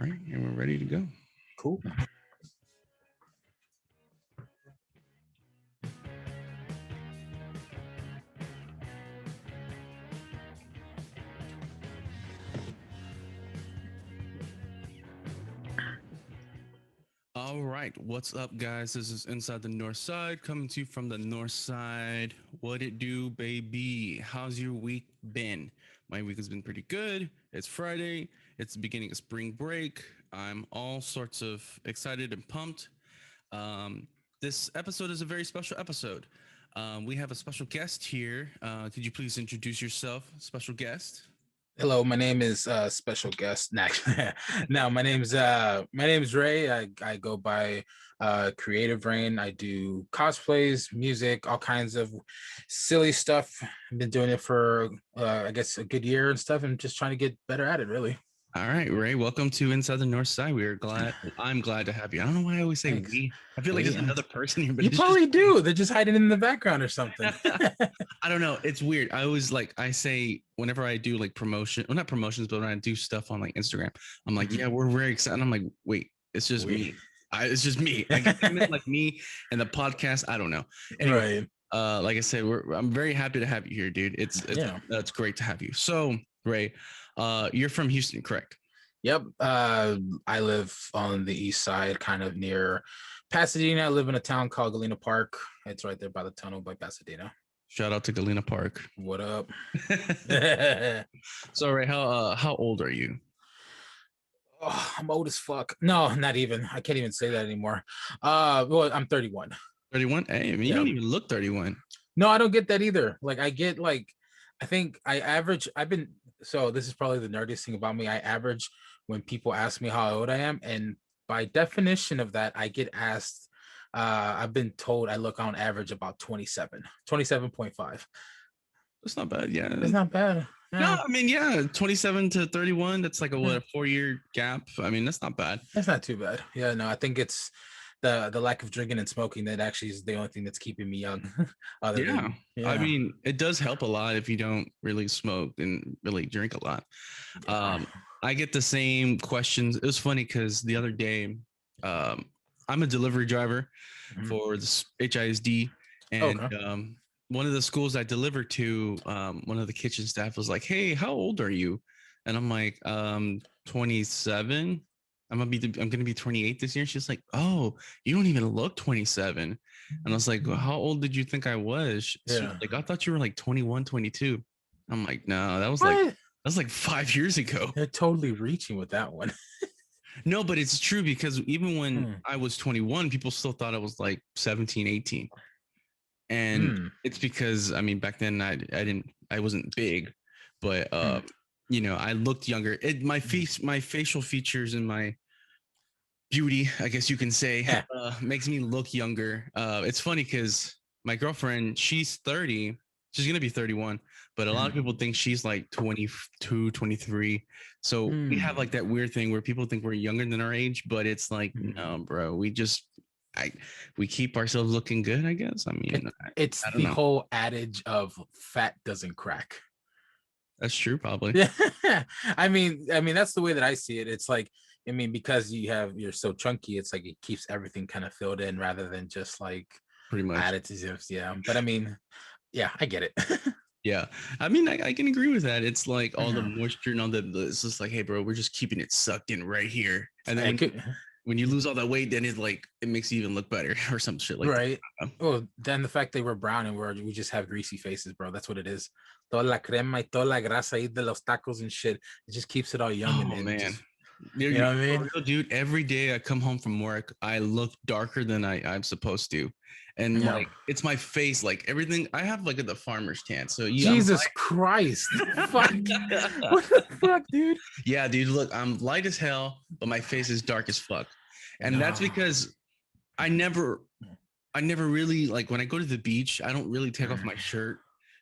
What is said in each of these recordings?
All right, and we're ready to go. Cool. All right, what's up, guys? This is Inside the North Side, coming to you from the North Side. What it do, baby? How's your week been? My week has been pretty good. It's Friday. It's the beginning of spring break. I'm all sorts of excited and pumped. This episode is a very special episode. We have a special guest here. Could you please introduce yourself, special guest? Hello, my name is special guest. Now my name's Ray. I go by Creative Rain. I do cosplays, music, all kinds of silly stuff. I've been doing it for I guess a good year and stuff. I'm just trying to get better at it, really. All right, Ray, welcome to Inside the North Side. We are glad. I'm glad to have you. I don't know why I always say Thanks. we. I feel like We, there's another person here, but you it's probably just do. They're just hiding in the background or something. I don't know. It's weird. I always I say whenever I do like promotion, well, not promotions, but when I do stuff on like Instagram, I'm like, yeah, we're very excited. I'm like, wait, it's just me. It's just me. I guess I meant like me and the podcast. I don't know. Anyway, Right. like I said, I'm very happy to have you here, dude. It's great to have you. So, Ray, you're from Houston, correct? Yep. I live on the east side, kind of near Pasadena. I live in a town called Galena Park. It's right there by the tunnel by Pasadena. Shout out to Galena Park. What up? So, Ray, how old are you? Oh, I'm old as fuck. No, not even. I can't even say that anymore. Well, I'm 31. 31? Hey, I mean, you don't even look 31. No, I don't get that either. I think so this is probably the nerdiest thing about me. I average when people ask me how old I am, and by definition of that, I get asked, I've been told I look on average about 27.5. That's not bad. Yeah. It's not bad. Yeah. No, I mean, yeah, 27 to 31. That's like a 4-year gap. I mean, that's not bad. That's not too bad. Yeah, no, I think it's the lack of drinking and smoking that actually is the only thing that's keeping me young. Yeah. I mean, it does help a lot if you don't really smoke and really drink a lot. I get the same questions. It was funny because the other day, I'm a delivery driver for the HISD, and one of the schools I delivered to, one of the kitchen staff was like, "Hey, how old are you?" And I'm like, 27. I'm gonna be 28 this year. She's like, "Oh, you don't even look 27." And I was like, well, "How old did you think I was?" Like, "I thought you were like 21, 22." I'm like, "No, that was like 5 years ago." They're totally reaching with that one. No, but it's true because even when I was 21, people still thought I was like 17, 18. And it's because, I mean, back then I wasn't big, but I looked younger. My facial features and my beauty, I guess you can say, makes me look younger. It's funny because my girlfriend, she's 30. She's going to be 31, but a lot of people think she's like 22, 23. So we have like that weird thing where people think we're younger than our age, but it's like, no, bro, we keep ourselves looking good, I guess. I mean, it's the whole adage of fat doesn't crack. That's true, probably. Yeah. I mean, that's the way that I see it. It's like, I mean, because you're so chunky, it's like it keeps everything kind of filled in rather than just like pretty much additives. Yeah. But I mean, yeah, I get it. Yeah. I mean, I can agree with that. It's like all the moisture and all it's just like, hey, bro, we're just keeping it sucked in right here. And then when you lose all that weight, then it makes you even look better or some shit like that. Right. Oh, then the fact they were brown and we just have greasy faces, bro. That's what it is. Toda la crema y toda la grasa y de los tacos and shit. It just keeps it all young. Oh, man. Just, you know what I mean? Real, dude, every day I come home from work, I look darker than I'm supposed to. And like, it's my face, like everything. I have like the farmer's tan. So Jesus Christ. Fuck. What the fuck, dude? Yeah, dude, look, I'm light as hell, but my face is dark as fuck. And that's because I never really, like, when I go to the beach, I don't really take off my shirt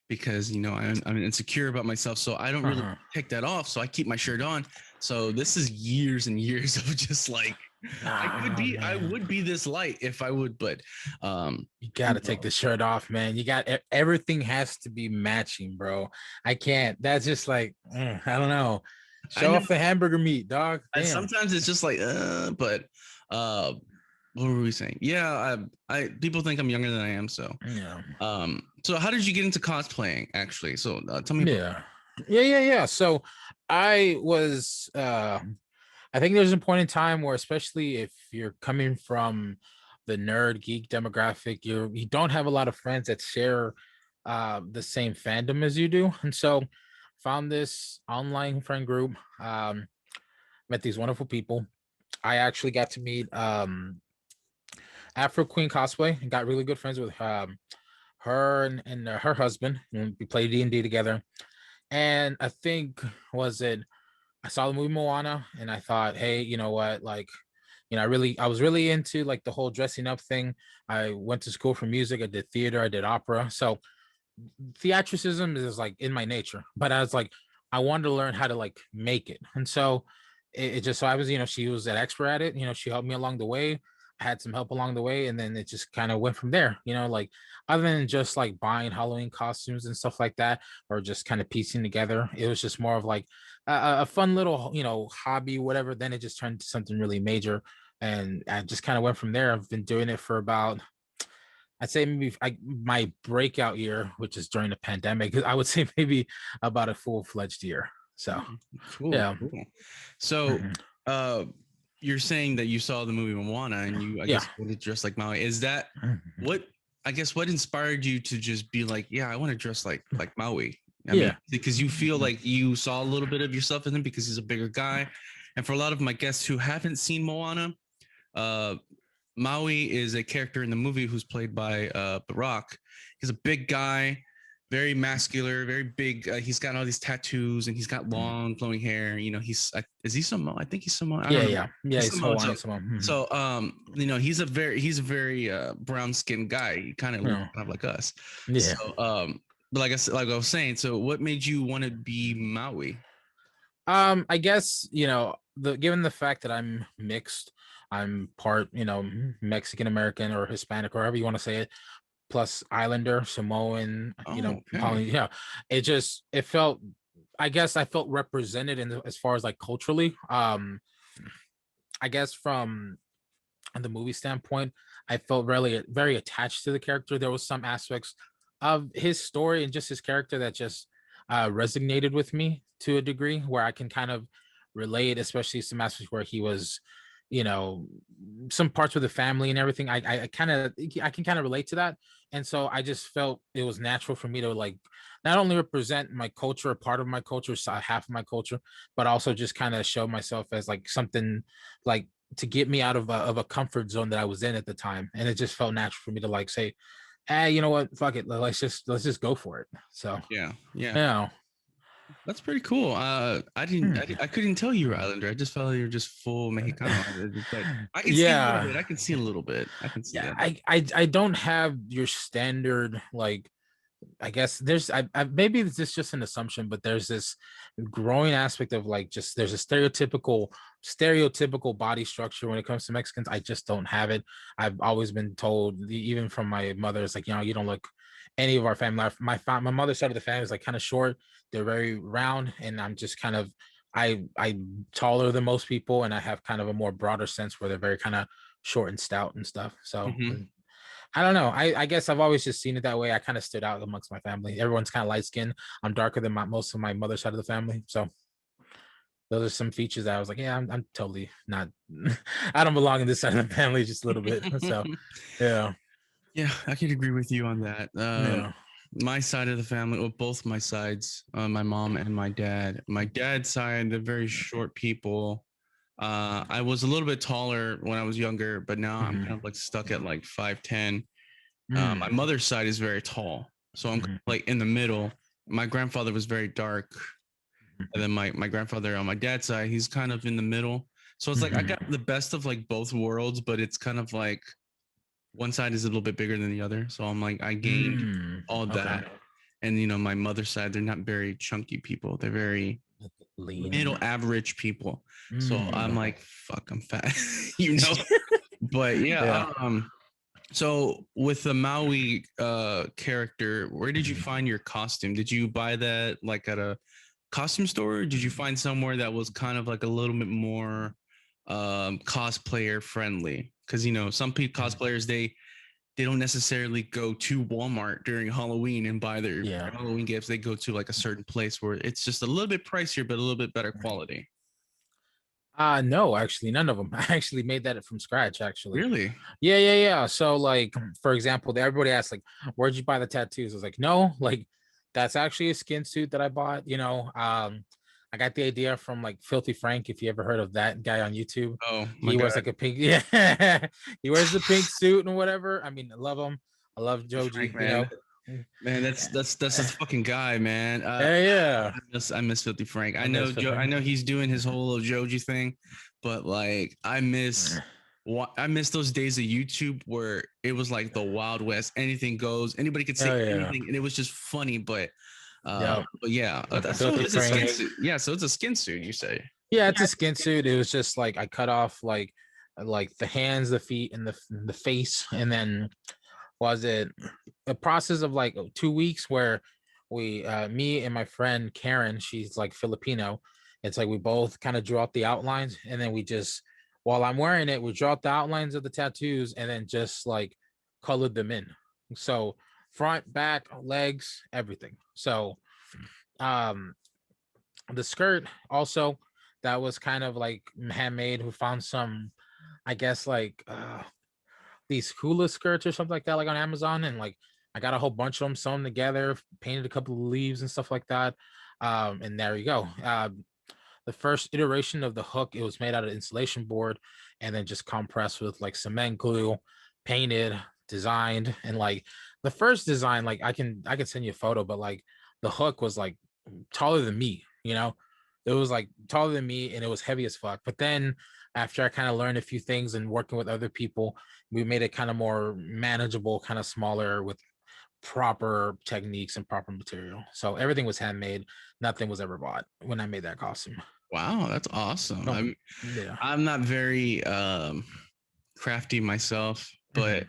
because, I'm insecure about myself. So I don't really take that off. So I keep my shirt on. So this is years and years of just like, I would be this light if I would, but you gotta take the shirt off, man. You got everything has to be matching, bro. I can't. That's just like I don't know. Show off the hamburger meat, dog. Damn. Sometimes it's just like, but what were we saying? Yeah, I people think I'm younger than I am, so yeah. So how did you get into cosplaying actually? So tell me. Yeah. So I was I think there's a point in time where, especially if you're coming from the nerd geek demographic, you don't have a lot of friends that share the same fandom as you do, and so found this online friend group, met these wonderful people. I actually got to meet Afro Queen Cosplay and got really good friends with her and her husband. And we played D&D together. And I think I saw the movie Moana and I thought, hey, you know what? Like, I was really into like the whole dressing up thing. I went to school for music. I did theater. I did opera. So theatricism is like in my nature. But I was like, I wanted to learn how to like make it. And so it just, so I was, she was an expert at it. She helped me along the way. I had some help along the way, and then it just kind of went from there. Like other than just like buying Halloween costumes and stuff like that, or just kind of piecing together, it was just more of like a fun little hobby, whatever. Then it just turned into something really major, and I just kind of went from there. I've been doing it for about, I'd say maybe my breakout year, which is during the pandemic, I would say maybe about a full-fledged year. So cool. Yeah. Cool. So you're saying that you saw the movie Moana and you, I guess, wanted to dress like Maui. Is that what inspired you to just be like, yeah, I want to dress like Maui? I mean, because you feel like you saw a little bit of yourself in him because he's a bigger guy. And for a lot of my guests who haven't seen Moana, Maui is a character in the movie who's played by The Rock. He's a big guy, very muscular, very big. He's got all these tattoos and he's got long flowing hair. Is he Samoan? I think he's Samoan. Yeah. He's Samoan. So, he's a very brown skinned guy. He kind of looks kind of like us. Yeah. So, but like I was saying, so what made you want to be Maui? I guess given the fact that I'm mixed, I'm part Mexican American or Hispanic or however you want to say it, plus Islander, Samoan, it felt, I guess I felt represented in as far as like culturally. I guess from the movie standpoint, I felt really very attached to the character. There was some aspects of his story and just his character that just resonated with me to a degree where I can kind of relate, especially some aspects where he was, some parts with the family and everything. I can kind of relate to that. And so I just felt it was natural for me to like not only represent my culture, a part of my culture, half of my culture, but also just kind of show myself as like something like to get me out of a comfort zone that I was in at the time. And it just felt natural for me to like say, hey, you know what? Fuck it. Let's just go for it. So yeah. That's pretty cool. I couldn't tell you were Islander. I just felt you were just full Mexicano. But I can see a little bit. I can see a little bit. I can see that. I don't have your standard like. I guess there's maybe it's just an assumption, but there's this growing aspect of like just there's a stereotypical body structure when it comes to Mexicans. I just don't have it. I've always been told, even from my mother, it's like, you don't look any of our family. My mother's side of the family is like kind of short. They're very round, and I'm just kind of I'm taller than most people, and I have kind of a more broader sense where they're very kind of short and stout and stuff. So. I don't know. I guess I've always just seen it that way. I kind of stood out amongst my family. Everyone's kind of light skinned. I'm darker than most of my mother's side of the family. So those are some features that I was like, yeah, I'm totally not. I don't belong in this side of the family just a little bit. So yeah. Yeah, I could agree with you on that. My side of the family, well, both my sides, my mom and my dad. My dad's side, they're very short people. I was a little bit taller when I was younger, but now I'm kind of like stuck at like 5'10". My mother's side is very tall, so I'm like in the middle. My grandfather was very dark, and then my grandfather on my dad's side, he's kind of in the middle. So it's like I got the best of like both worlds, but it's kind of like one side is a little bit bigger than the other. So I'm like I gained all that, and my mother's side, they're not very chunky people. They're very middle average people. So I'm like, fuck, I'm fat, but so with the Maui character, where did you find your costume? Did you buy that like at a costume store, or did you find somewhere that was kind of like a little bit more cosplayer friendly? Because some people cosplayers they don't necessarily go to Walmart during Halloween and buy their Yeah. Halloween gifts. They go to like a certain place where it's just a little bit pricier, but a little bit better quality. No, actually, none of them. I actually made that from scratch, actually. Really? Yeah. So, like, for example, everybody asks, like, where'd you buy the tattoos? I was like, no, like, that's actually a skin suit that I bought. I got the idea from like Filthy Frank, if you ever heard of that guy on YouTube. Oh my He wears god, like a pink, yeah, he wears the pink suit and whatever. I mean, I love him. I love Frank, Joji, man. Man, that's a fucking guy, man. Yeah. I miss Filthy Frank. I I know miss Joe. I Frank. know he's doing his whole little Joji thing, but like I miss those days of YouTube where it was like the Wild West. Anything goes. Anybody could say Oh yeah. anything, and it was just funny. Yeah. But yeah, so Filthy it's a skin Frank. suit. Yeah, so it's a skin suit. You say? Yeah, it's a skin suit. It was just like I cut off like the hands, the feet, and the face, and then was it a process of like 2 weeks where we me and my friend Karen, she's like Filipino. It's like we both kind of draw out the outlines, and then we just while I'm wearing it, we draw out the outlines of the tattoos and then just like colored them in. So front, back, legs, everything. So um the skirt also, that was kind of like handmade. We found some, I guess, like these hula skirts or something like that, like on Amazon, and like I got a whole bunch of them sewn together, painted a couple of leaves and stuff like that. And there you go. The first iteration of the hook, it was made out of insulation board and then just compressed with like cement glue, painted, designed, and like the first design, like I can send you a photo, but like the hook was like taller than me, it was like taller than me and it was heavy as fuck. But then after I kind of learned a few things and working with other people, we made it kind of more manageable, kind of smaller with proper techniques and proper material. So everything was handmade. Nothing was ever bought when I made that costume. Wow, that's awesome. No, yeah. I'm not very crafty myself, but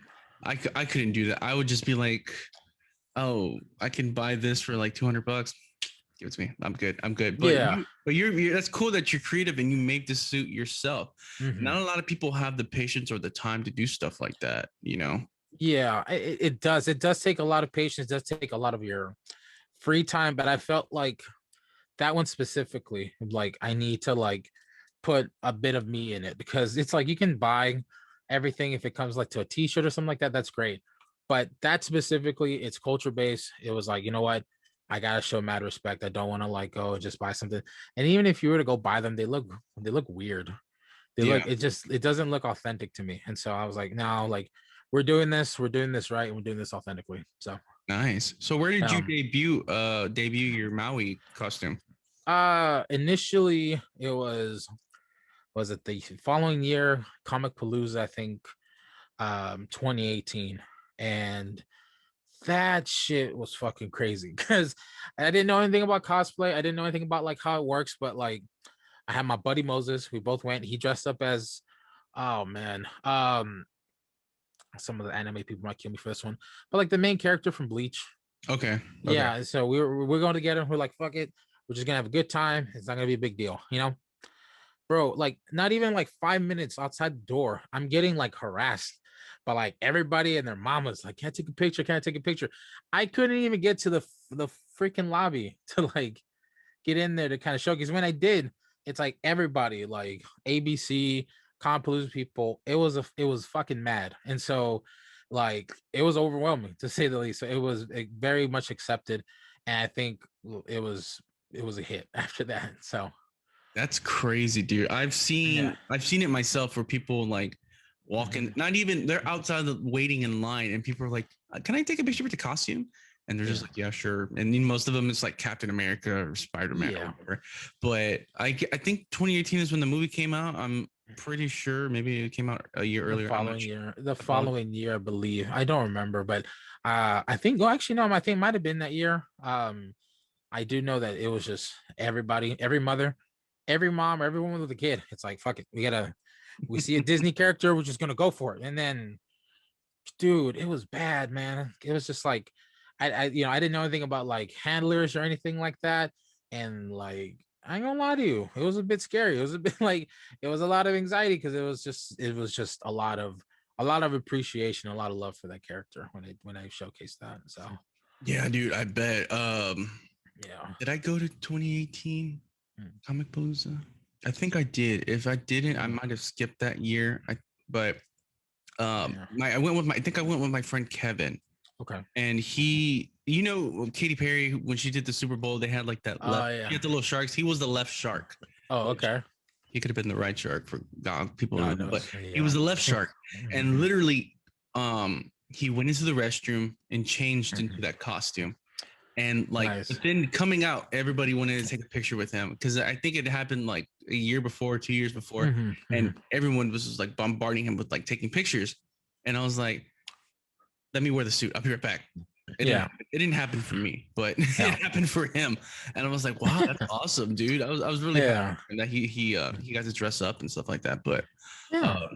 Mhm. I couldn't do that. I would just be like, oh, I can buy this for like $200. Give it to me. I'm good. I'm good. But Yeah. you're that's cool that you're creative and you make the suit yourself. Mhm. Not a lot of people have the patience or the time to do stuff like that. Yeah, it does. It does take a lot of patience. It does take a lot of your free time, but I felt like that one specifically, like I need to like put a bit of me in it because it's like you can buy everything if it comes like to a t-shirt or something like that. That's great. But that specifically, it's culture based. It was like, you know what? I gotta show mad respect. I don't want to like go just buy something. And even if you were to go buy them, they look weird. They look Yeah. it doesn't look authentic to me. And so I was like, no, like we're doing this right, and we're doing this authentically. So Nice. So where did you um debut your Maui costume? initially it was it the following year, Comic Palooza, I think, 2018. And that shit was fucking crazy because I didn't know anything about cosplay. I didn't know anything about like how it works, but like I had my buddy Moses. We both went. He dressed up as, oh man, some of the anime people might kill me for this one, but like the main character from Bleach. Okay. Okay. Yeah, so we're going together. We're like, fuck it, we're just gonna have a good time. It's not gonna be a big deal. Bro, like not even like 5 minutes outside the door, I'm getting like harassed by like everybody and their mamas. Like, can't take a picture, can't take a picture. I couldn't even get to the freaking lobby to like get in there to kind of show. Because when I did, it's like everybody, like ABC, Compalooza people, it was fucking mad. And so like it was overwhelming to say the least. So it was very much accepted. And I think it was a hit after that. So That's crazy, dude. yeah. I've seen it myself where people like walking, Mhm. not even they're outside the waiting in line, and people are like, "Can I take a picture with the costume?" And they're just Yeah. like, "Yeah, sure." And then most of them it's like Captain America or Spider Man or Yeah. whatever. But I think 2018 is when the movie came out. I'm pretty sure maybe it came out a year The earlier. I'm not following sure. year, the The following- following year, I believe. I don't remember, but I think. Well, actually, no. I think it might have been that year. I do know that it was just everybody, every mother, every mom, everyone with a kid. It's like fuck it, we see a Disney character, we're just gonna go for it. And then, dude, it was bad, man. It was just like, I didn't know anything about like handlers or anything like that. and like I ain't gonna lie to you, it was a bit scary. It was a bit like it was a lot of anxiety because it was just a lot of appreciation, a lot of love for that character when I showcased that. So Yeah, dude, I bet. yeah. Did I go to 2018 Mm. Comic Palooza? I think I did. If I didn't, I might have skipped that year. But Yeah. I think I went with my friend Kevin, Okay. and Katy Perry when she did the Super Bowl, they had like that Oh left. She yeah. had the little sharks. He was the left shark, Oh, which okay. he could have been the right shark for God, people don't God know, but knows. he was Yeah. the left shark, and Mhm. literally, he went into the restroom and changed into Mhm. that costume. And like, Nice. but then coming out, everybody wanted to take a picture with him because I think it happened like a year before, 2 years before, Mhm. and Mhm. everyone was just like bombarding him with like taking pictures. And I was like, let me wear the suit. I'll be right back. Yeah. It didn't happen for me, but Yeah. it happened for him. And I was like, wow, that's awesome, dude. I was really happy Yeah. that he got to dress up and stuff like that. But uh, Yeah.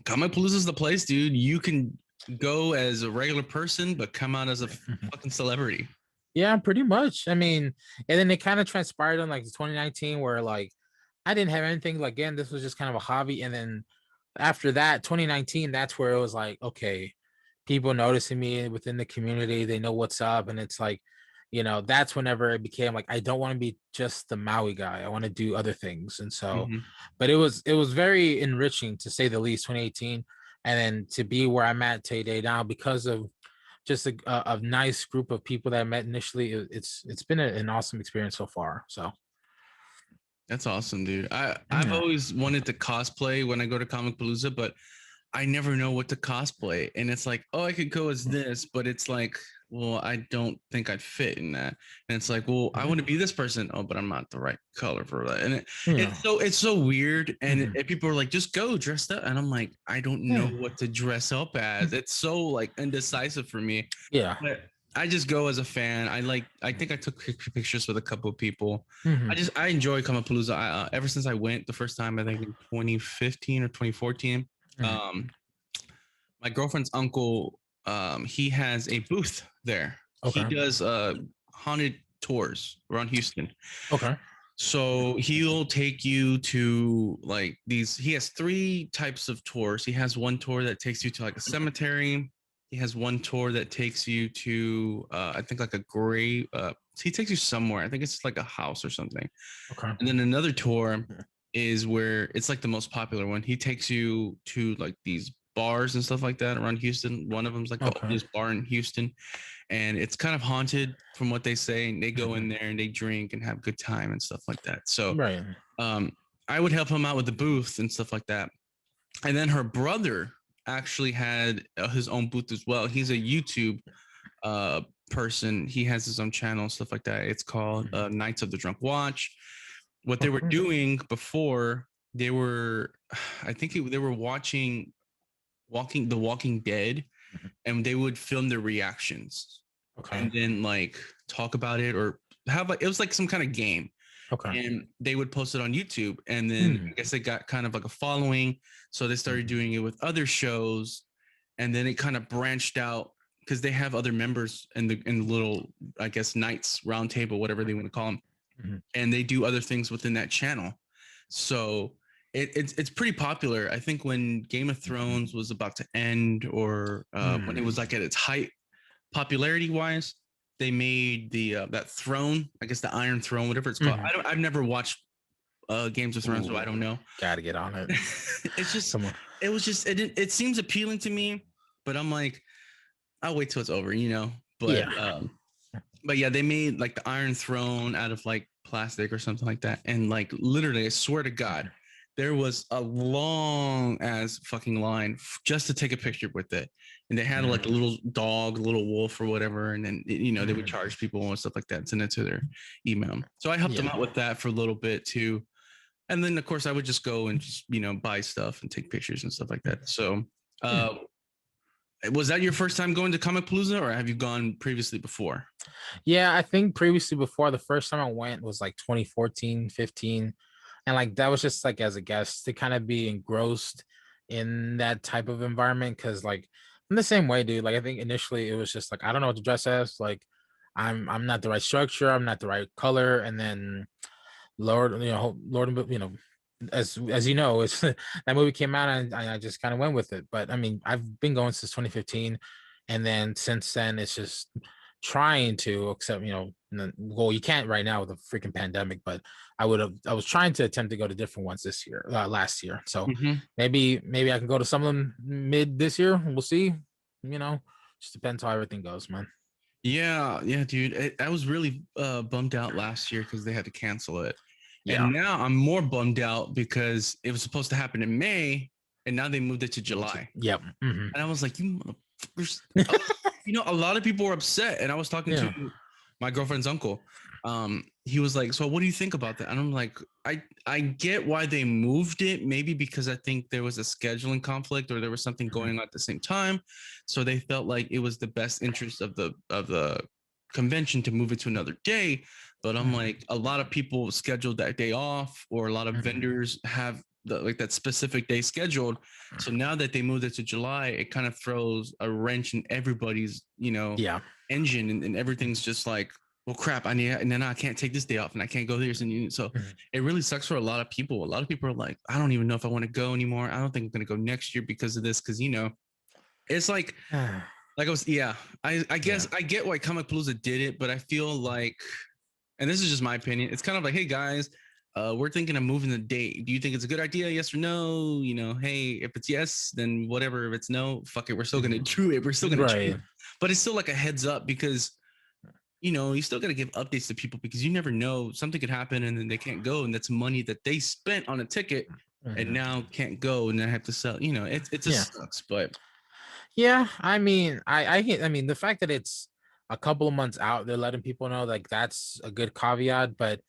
Comic Palooza is the place, dude. You can go as a regular person, but come out as a fucking celebrity. Yeah, pretty much. I mean, and then it kind of transpired in like 2019 where like I didn't have anything. Like, again, this was just kind of a hobby. And then after that, 2019, that's where it was like, okay, people noticing me within the community, they know what's up. And it's like, that's whenever it became like, I don't want to be just the Maui guy. I want to do other things. And so, Mm-hmm. but it was very enriching to say the least, 2018. And then to be where I'm at today now because of just a nice group of people that I met initially. It's been an awesome experience so far. So That's awesome, dude. I've yeah. always wanted to cosplay when I go to Comic Palooza, but I never know what to cosplay. And it's like, oh, I could go as this, but it's like, well, I don't think I'd fit in that. And it's like, well, I want to be this person. Oh, but I'm not the right color for that. And Yeah. it's so weird. And Mhm. people are like, just go dressed up. And I'm like, I don't know Yeah. what to dress up as. It's so like indecisive for me. Yeah. But I just go as a fan. I think I took pictures with a couple of people. Mhm. I enjoy Kamapalooza. Ever since I went the first time, I think in 2015 or 2014. Mhm. Um, my girlfriend's uncle, he has a booth there. He Okay. does haunted tours around Houston. Okay. So he'll take you to like these. He has three types of tours. He has one tour that takes you to like a cemetery. He has one tour that takes you to I think like a grave. He takes you somewhere. I think it's like a house or something. Okay. And then another tour is where it's like the most popular one. He takes you to like these bars and stuff like that around Houston. One of them's like the Okay. oldest bar in Houston, and it's kind of haunted from what they say. And they go in Mhm. there and they drink and have a good time and stuff like that. So Right. um, I would help him out with the booth and stuff like that. And then her brother actually had his own booth as well. He's a YouTube uh, person. He has his own channel and stuff like that. It's called Knights of the Drunk Watch. What they were Okay. doing before, they were, I think they were watching The Walking Dead, and they would film their reactions Okay. and then like talk about it or have like it was like some kind of game, Okay. and they would post it on YouTube. And then Hmm. I guess they got kind of like a following, so they started Mhm. doing it with other shows, and then it kind of branched out because they have other members in the little, I guess, Knights round table, whatever they want to call them, Mhm. and they do other things within that channel. So it's pretty popular. I think when Game of Thrones was about to end, or when it Mhm. was like at its height, popularity wise, they made the that throne, I guess the Iron Throne, whatever it's called. Mhm. I've never watched Games of Thrones, so I Ooh, don't know. gotta get on it. it's just Come on. it was just it seems appealing to me, but I'm like, I'll wait till it's over. But Yeah. but yeah, they made like the Iron Throne out of like plastic or something like that, and like literally, I swear to God, there was a long ass fucking line just to take a picture with it, and they had like a Mhm. little dog, a little wolf or whatever, and then they would Mhm. charge people and stuff like that, send it to their email. So I helped them Yeah. out with that for a little bit too, and then of course I would just go and just buy stuff and take pictures and stuff like that. So Yeah. uh, was that your first time going to Comic Palooza, or have you gone previously before? Yeah, I think previously before the first time I went was like 2014, 15. And like that was just like as a guest to kind of be engrossed in that type of environment. Cause like I'm the same way, dude. Like I think initially it was just like I don't know what to dress as. Like I'm not the right structure, I'm not the right color, and then Lord, as you know, it's that movie came out and I just kind of went with it. But I mean, I've been going since 2015, and then since then it's just trying to accept, well, you can't right now with the freaking pandemic, but I was trying to attempt to go to different ones this year, last year. So Mm-hmm. maybe I can go to some of them mid this year. We'll see. Just depends how everything goes, man. Yeah, yeah, dude. I was really bummed out last year because they had to cancel it. Yeah. And now I'm more bummed out because it was supposed to happen in May and now they moved it to July. Yep. Mm-hmm. And I was like, you motherfuckers. A lot of people were upset. And I was talking Yeah. to my girlfriend's uncle. He was like, so what do you think about that? And I'm like, I get why they moved it, maybe because I think there was a scheduling conflict or there was something going on at the same time. So they felt like it was the best interest of the convention to move it to another day. But I'm like, a lot of people scheduled that day off, or a lot of vendors have that specific day scheduled. So now that they moved it to July, it kind of throws a wrench in everybody's, Yeah. engine, and everything's just like, well, crap, and then I can't take this day off and I can't go there. So it really sucks for a lot of people. A lot of people are like, I don't even know if I want to go anymore. I don't think I'm going to go next year because of this. Cause it's like I guess I get why Comic Palooza did it, but I feel like, and this is just my opinion, it's kind of like, hey guys, we're thinking of moving the date. Do you think it's a good idea? Yes or no? Hey, if it's yes, then whatever. If it's no, fuck it. We're still gonna do it. We're still gonna do it. But it's still like a heads up because you still got to give updates to people because you never know, something could happen and then they can't go, and that's money that they spent on a ticket and now can't go and then have to sell. It just sucks. But yeah, I mean, I mean the fact that it's a couple of months out, they're letting people know, like, that's a good caveat. But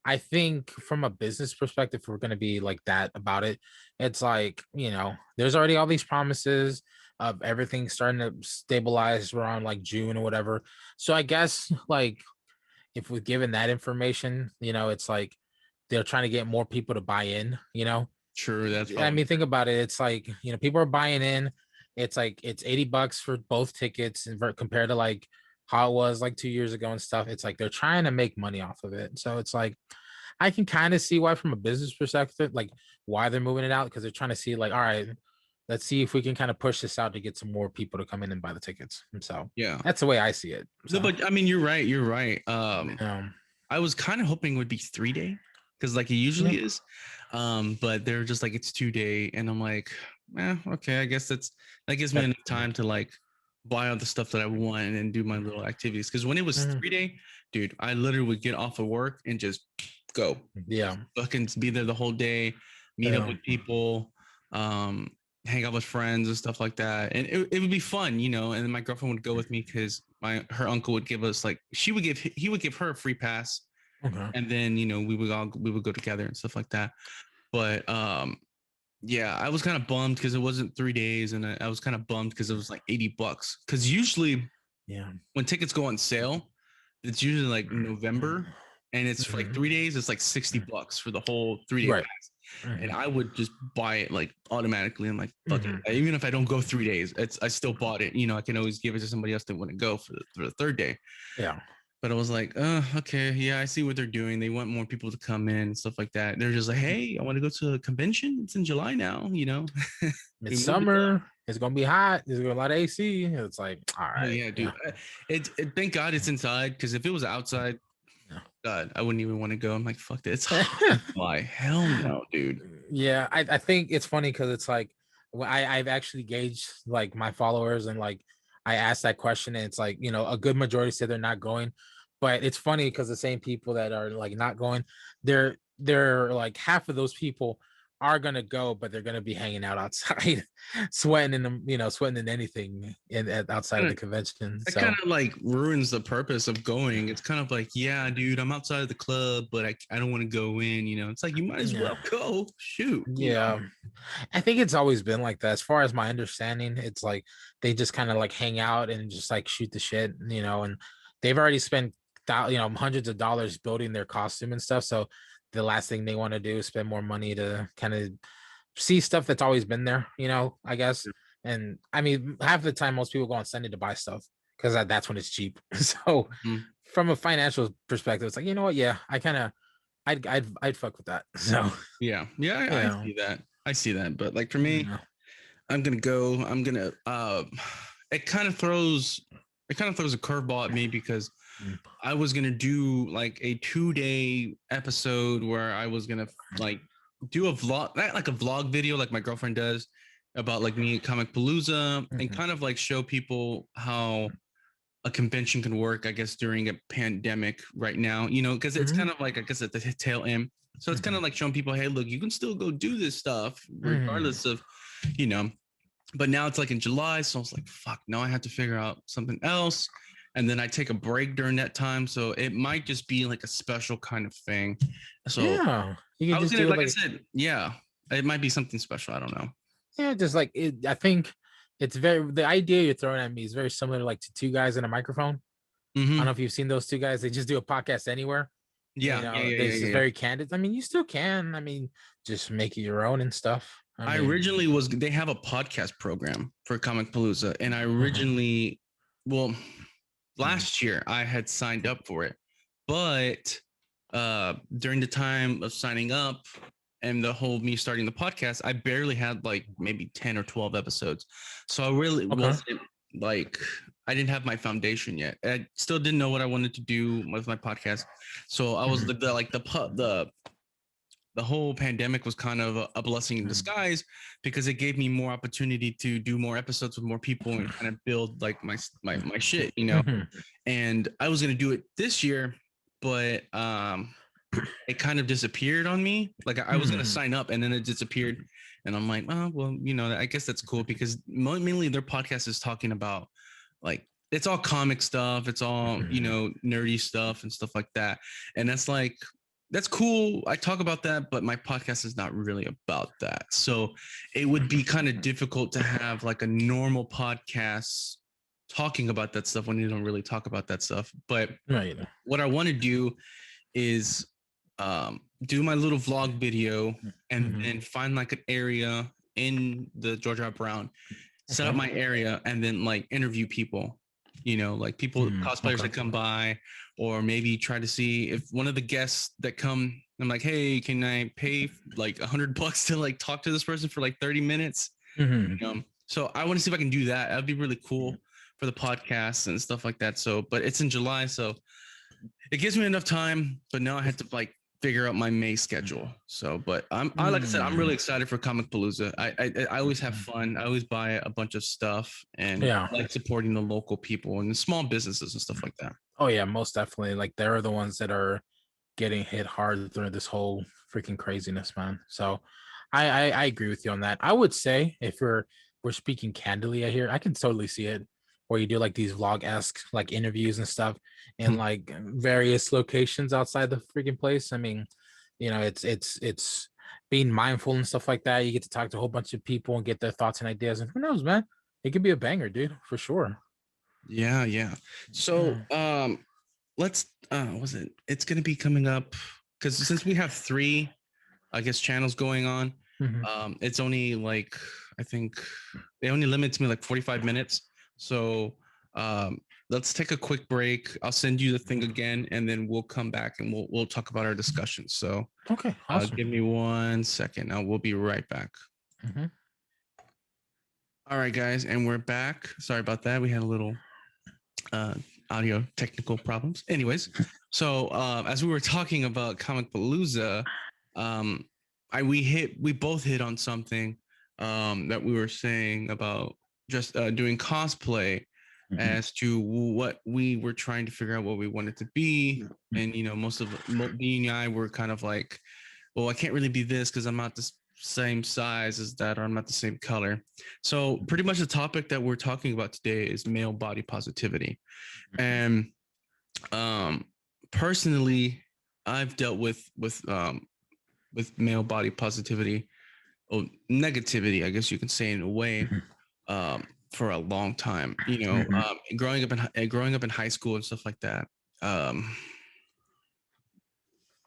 I think from a business perspective, if we're going to be like that about it, it's like, there's already all these promises of everything starting to stabilize around like June or whatever. So I guess, like, if we're given that information, it's like they're trying to get more people to buy in. Sure, that's I mean, think about it. It's like, people are buying in. It's like it's $80 for both tickets, and compared to like how it was like 2 years ago and stuff. It's like they're trying to make money off of it. So it's like I can kind of see why, from a business perspective, like why they're moving it out, because they're trying to see, like, all right, let's see if we can kind of push this out to get some more people to come in and buy the tickets. And so yeah, that's the way I see it. So, no, but I mean, you're right. You're right. I was kind of hoping it would be 3 day because like it usually is. But they're just like, it's 2 day, and I'm like, okay, I guess that gives me enough time to like buy all the stuff that I want and do my little activities. Because when it was 3 day, dude, I literally would get off of work and just go. Yeah, fucking be there the whole day, meet up with people, hang out with friends and stuff like that, and it would be fun, and then my girlfriend would go with me because her uncle would give us, like, he would give her a free pass, and then we would go together and stuff like that. But yeah, I was kind of bummed because it wasn't 3 days, and I was kind of bummed because it was like $80 because usually when tickets go on sale, it's usually like November, and it's for like 3 days, it's like $60 for the whole 3 day pass. And I would just buy it like automatically. I'm like, fuck it. Even if I don't go 3 days, I still bought it. I can always give it to somebody else that wouldn't go for the third day. Yeah. But I was like, okay, yeah, I see what they're doing. They want more people to come in and stuff like that. They're just like, hey, I want to go to a convention. It's in July now, It's summer. It's gonna be hot. There's gonna be a lot of AC. It's like, all right. Oh, yeah, dude. Thank God it's inside, because if it was outside, God, I wouldn't even want to go. I'm like, fuck this. Why? Hell no, dude. Yeah, I think it's funny because it's like I've actually gauged like my followers, and like I asked that question, and it's like, a good majority said they're not going. But it's funny because the same people that are like not going, they're like half of those people are gonna go, but they're gonna be hanging out outside, sweating in them, sweating in anything outside of the convention. It kind of like ruins the purpose of going. It's kind of like, yeah, dude, I'm outside of the club, but I don't want to go in. It's like, you might as well go. Shoot. Yeah, I think it's always been like that. As far as my understanding, it's like they just kind of like hang out and just like shoot the shit, and they've already spent hundreds of dollars building their costume and stuff. So the last thing they want to do is spend more money to kind of see stuff that's always been there, I guess. And I mean, half the time most people go on Sunday to buy stuff because that's when it's cheap. So from a financial perspective, it's like, you know what? Yeah, I'd fuck with that. So yeah, I see that. I see that. But like for me, yeah. I'm gonna it kind of throws a curveball at me because I was gonna do like a 2-day episode where I was gonna like do a vlog, not like a vlog video like my girlfriend does, about like me at Comic Palooza, and kind of like show people how a convention can work, I guess, during a pandemic right now, you know, because it's kind of like, I guess, at the tail end. So it's kind of like showing people, hey, look, you can still go do this stuff regardless of, you know. But now it's like in July, so I was like, fuck, now I have to figure out something else. And then I take a break during that time. So it might just be like a special kind of thing. So Yeah, you can I was just gonna, do it like I like, said, yeah, it might be something special. I don't know. yeah, just like it. I think it's very, the idea you're throwing at me is very similar to like to two guys in a microphone. I don't know if you've seen those two guys. They just do a podcast anywhere. You Yeah, know, this is yeah. very candid. I mean, you still can. I mean, just make it your own and stuff. I mean, originally was, they have a podcast program for Comic Palooza, and I originally, well, last year I had signed up for it, but during the time of signing up and the whole me starting the podcast, I barely had like maybe 10 or 12 episodes. So I really wasn't like, I didn't have my foundation yet. I still didn't know what I wanted to do with my podcast. So I was the whole pandemic was kind of a blessing in disguise, because it gave me more opportunity to do more episodes with more people and kind of build like my shit, you know. And I was going to do it this year, but it kind of disappeared on me. Like I was going to sign up and then it disappeared, and I'm like, oh well, you know, I guess that's cool, because mainly their podcast is talking about like, it's all comic stuff, it's all, you know, nerdy stuff and stuff like that. And that's like, that's cool. I talk about that, but my podcast is not really about that. So it would be kind of difficult to have like a normal podcast talking about that stuff when you don't really talk about that stuff. But what I want to do is do my little vlog video, and then find like an area in the George R. Brown, set up my area, and then like interview people, you know, like people, cosplayers that come by, or maybe try to see if one of the guests that come, I'm like, hey, can I pay like $100 to like talk to this person for like 30 minutes? You know? So I want to see if I can do that. That'd be really cool for the podcast and stuff like that. So, but it's in July, so it gives me enough time, but now I had to like figure out my May schedule. So, but I like I said, I'm really excited for Comic Palooza. I always have fun. I always buy a bunch of stuff, and I like supporting the local people and the small businesses and stuff like that. Oh yeah, most definitely. Like they're the ones that are getting hit hard through this whole freaking craziness, man. So I agree with you on that. I would say if we're speaking candidly here, I can totally see it where you do like these vlog-esque like interviews and stuff in like various locations outside the freaking place. I mean, you know, it's being mindful and stuff like that. You get to talk to a whole bunch of people and get their thoughts and ideas, and who knows, man, it could be a banger, dude, for sure. Yeah. So let's was it, it's gonna be coming up, because since we have 3, I guess, channels going on, it's only like, I think they only limit me like 45 minutes. So let's take a quick break. I'll send you the thing again, and then we'll come back and we'll talk about our discussion. So okay, awesome. Give me 1 second. Now we'll be right back. All right, guys, and we're back. Sorry about that. We had a little audio technical problems. Anyways, so as we were talking about Comic Palooza, we both hit on something that we were saying about just doing cosplay, as to what we were trying to figure out what we wanted to be. And you know, me and I were kind of like, well, I can't really be this because I'm not the same size as that, or I'm not the same color. So pretty much the topic that we're talking about today is male body positivity. And personally, I've dealt with male body positivity, or negativity, I guess you can say, in a way, for a long time. You know, growing up in high school and stuff like that.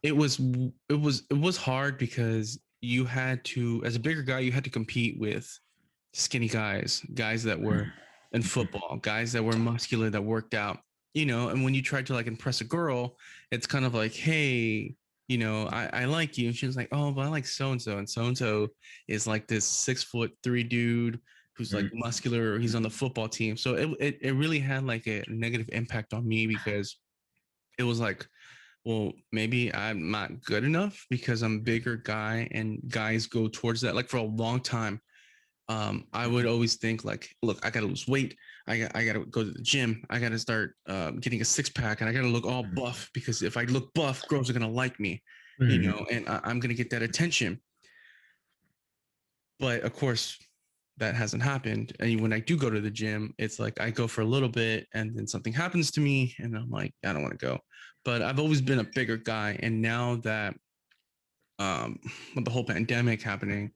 It was hard, because you had to, as a bigger guy, you had to compete with skinny guys that were in football, guys that were muscular, that worked out, you know. And when you try to like impress a girl, it's kind of like, hey, you know, I like you. And she was like, oh, but I like so and so is like this 6'3" dude who's like muscular. He's on the football team. So it really had like a negative impact on me because it was like, well, maybe I'm not good enough because I'm a bigger guy and guys go towards that. Like for a long time, I would always think like, look, I gotta lose weight. I gotta go to the gym. I gotta start getting a 6 pack, and I gotta look all buff because if I look buff, girls are gonna like me, you know, and I'm gonna get that attention. But of course, that hasn't happened. And when I do go to the gym, it's like I go for a little bit, and then something happens to me, and I'm like, I don't want to go. But I've always been a bigger guy, and now that with the whole pandemic happening,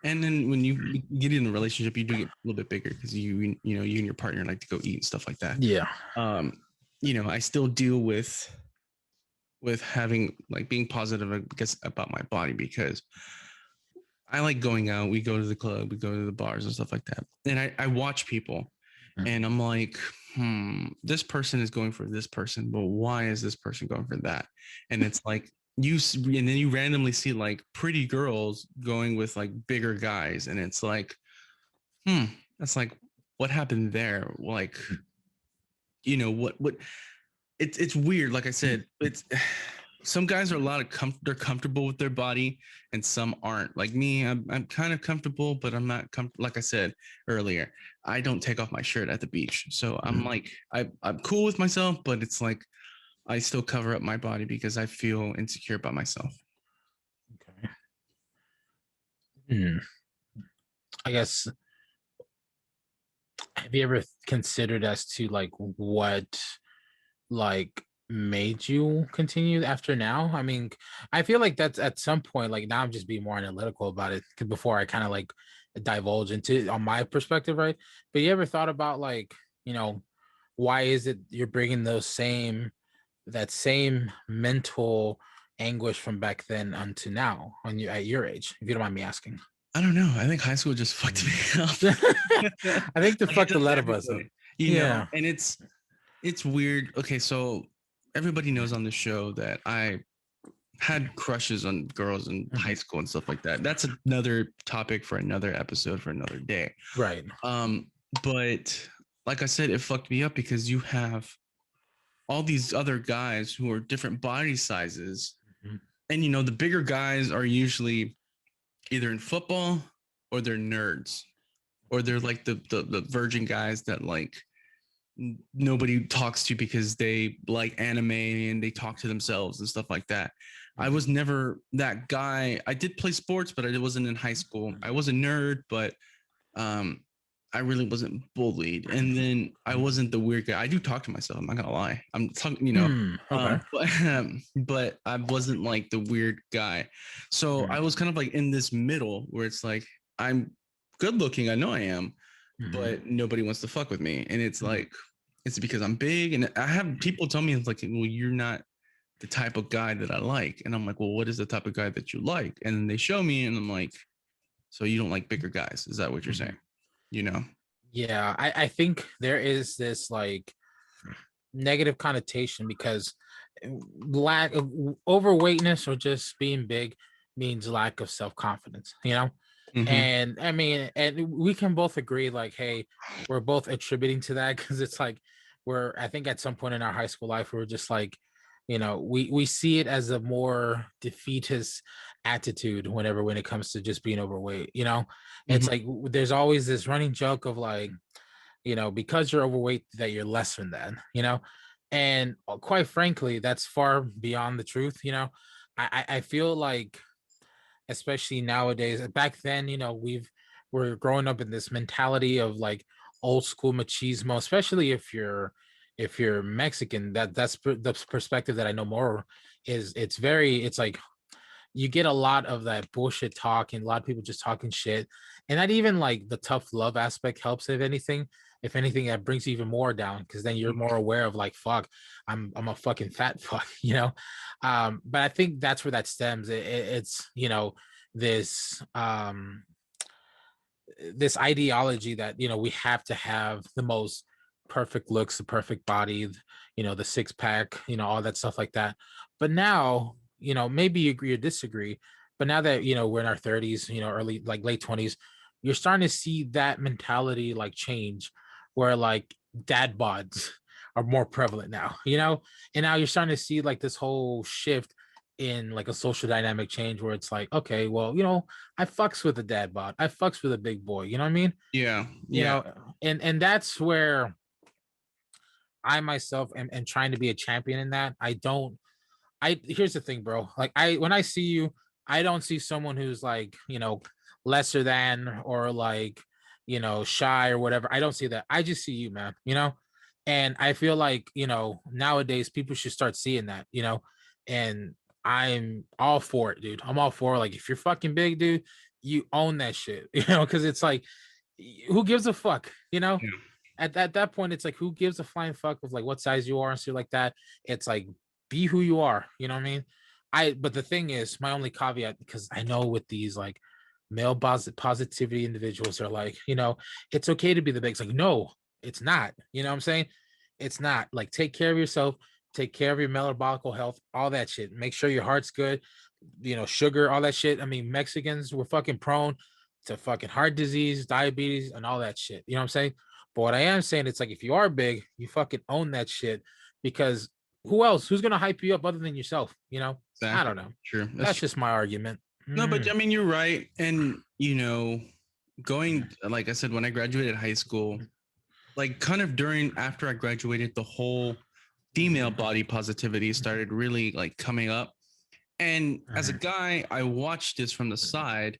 and then when you get in a relationship, you do get a little bit bigger because you know, you and your partner like to go eat and stuff like that. Yeah. You know, I still deal with having like being positive, I guess, about my body because I like going out. We go to the club, we go to the bars and stuff like that. And I watch people and I'm like, this person is going for this person, but why is this person going for that? And it's like and then you randomly see like pretty girls going with like bigger guys, and it's like, that's like, what happened there? Like, you know, what it's weird. Like I said, it's some guys are a lot of they're comfortable with their body and some aren't. Like me, I'm kind of comfortable, but I'm not like I said earlier, I don't take off my shirt at the beach. So I'm like, I'm cool with myself, but it's like I still cover up my body because I feel insecure about myself. Okay. I guess, have you ever considered as to like what like made you continue after now? I mean, I feel like that's at some point, like now I'm just being more analytical about it before I kind of like divulge into on my perspective, right? But you ever thought about like, you know, why is it you're bringing that same mental anguish from back then unto now on you at your age, if you don't mind me asking? I don't know. I think high school just fucked me up. I think the Like it fuck the does let of us up. everybody, you know, Yeah. and it's weird. Okay, so everybody knows on the show that I had crushes on girls in high school and stuff like that. That's another topic for another episode for another day. Right. But like I said, it fucked me up because you have all these other guys who are different body sizes. And you know, the bigger guys are usually either in football or they're nerds. Or they're like the virgin guys that like nobody talks to because they like anime and they talk to themselves and stuff like that. I was never that guy. I did play sports, but I wasn't in high school. I was a nerd, but um, I really wasn't bullied. And then I wasn't the weird guy. I do talk to myself. I'm not gonna lie. I'm talking, you know, Okay. but I wasn't like the weird guy. So I was kind of like in this middle where it's like I'm good looking. I know I am, but nobody wants to fuck with me. And it's like, it's because I'm big. And I have people tell me, it's like, well, you're not the type of guy that I like. And I'm like, well, what is the type of guy that you like? And then they show me, and I'm like, so you don't like bigger guys? Is that what you're saying? You know? Yeah, I think there is this like negative connotation because lack of overweightness or just being big means lack of self-confidence, you know? Mm-hmm. And I mean, and we can both agree, like, hey, we're both attributing to that because it's like I think at some point in our high school life, we were just like, you know, we see it as a more defeatist attitude when it comes to just being overweight, you know? It's like there's always this running joke of like, you know, because you're overweight, that you're lesser than, you know? And quite frankly, that's far beyond the truth, you know? I feel like, especially nowadays, back then, you know, we're growing up in this mentality of like old school machismo, especially if you're Mexican, that's the perspective that I know more is it's like you get a lot of that bullshit talk and a lot of people just talking shit. And not even like the tough love aspect helps, if anything. If anything, that brings you even more down because then you're more aware of like, fuck, I'm a fucking fat fuck, you know. But I think that's where that stems. It's, you know, this this ideology that, you know, we have to have the most perfect looks, the perfect body, you know, the six pack, you know, all that stuff like that. But now, you know, maybe you agree or disagree, but now that, you know, we're in our 30s, you know, early, like late 20s, you're starting to see that mentality like change, where like dad bods are more prevalent now, you know, and now you're starting to see like this whole shift in like a social dynamic change where it's like, okay, well, you know, I fucks with a dad bod, I fucks with a big boy, you know what I mean? Yeah, You yeah, know, and that's where I myself am trying to be a champion in that. I don't, I here's the thing, bro. Like I when I see you, I don't see someone who's like, you know, lesser than or like, you know, shy or whatever. I don't see that. I just see you, man, you know? And I feel like, you know, nowadays people should start seeing that, you know, and I'm all for it, dude. I'm all for it. Like if you're fucking big, dude, you own that shit, you know, because it's like, who gives a fuck, you know? yeah. At that point, it's like, who gives a flying fuck of like what size you are and stuff like that? It's like, be who you are, you know what I mean? But the thing is, my only caveat, because I know with these like male positivity individuals are like, you know, it's okay to be the big. It's like, no, it's not. You know what I'm saying? It's not. Like, take care of yourself, take care of your metabolical health, all that shit. Make sure your heart's good, you know, sugar, all that shit. I mean, Mexicans were fucking prone to fucking heart disease, diabetes, and all that shit. You know what I'm saying? But what I am saying, it's like if you are big, you fucking own that shit, because who else? Who's gonna hype you up other than yourself? You know? I Exactly. don't know. True. That's That's true. just my argument. No, but Mm. I mean, you're right. And, you know, going, like I said, when I graduated high school, like kind of during, after I graduated, the whole female body positivity started really like coming up. And as a guy, I watched this from the side,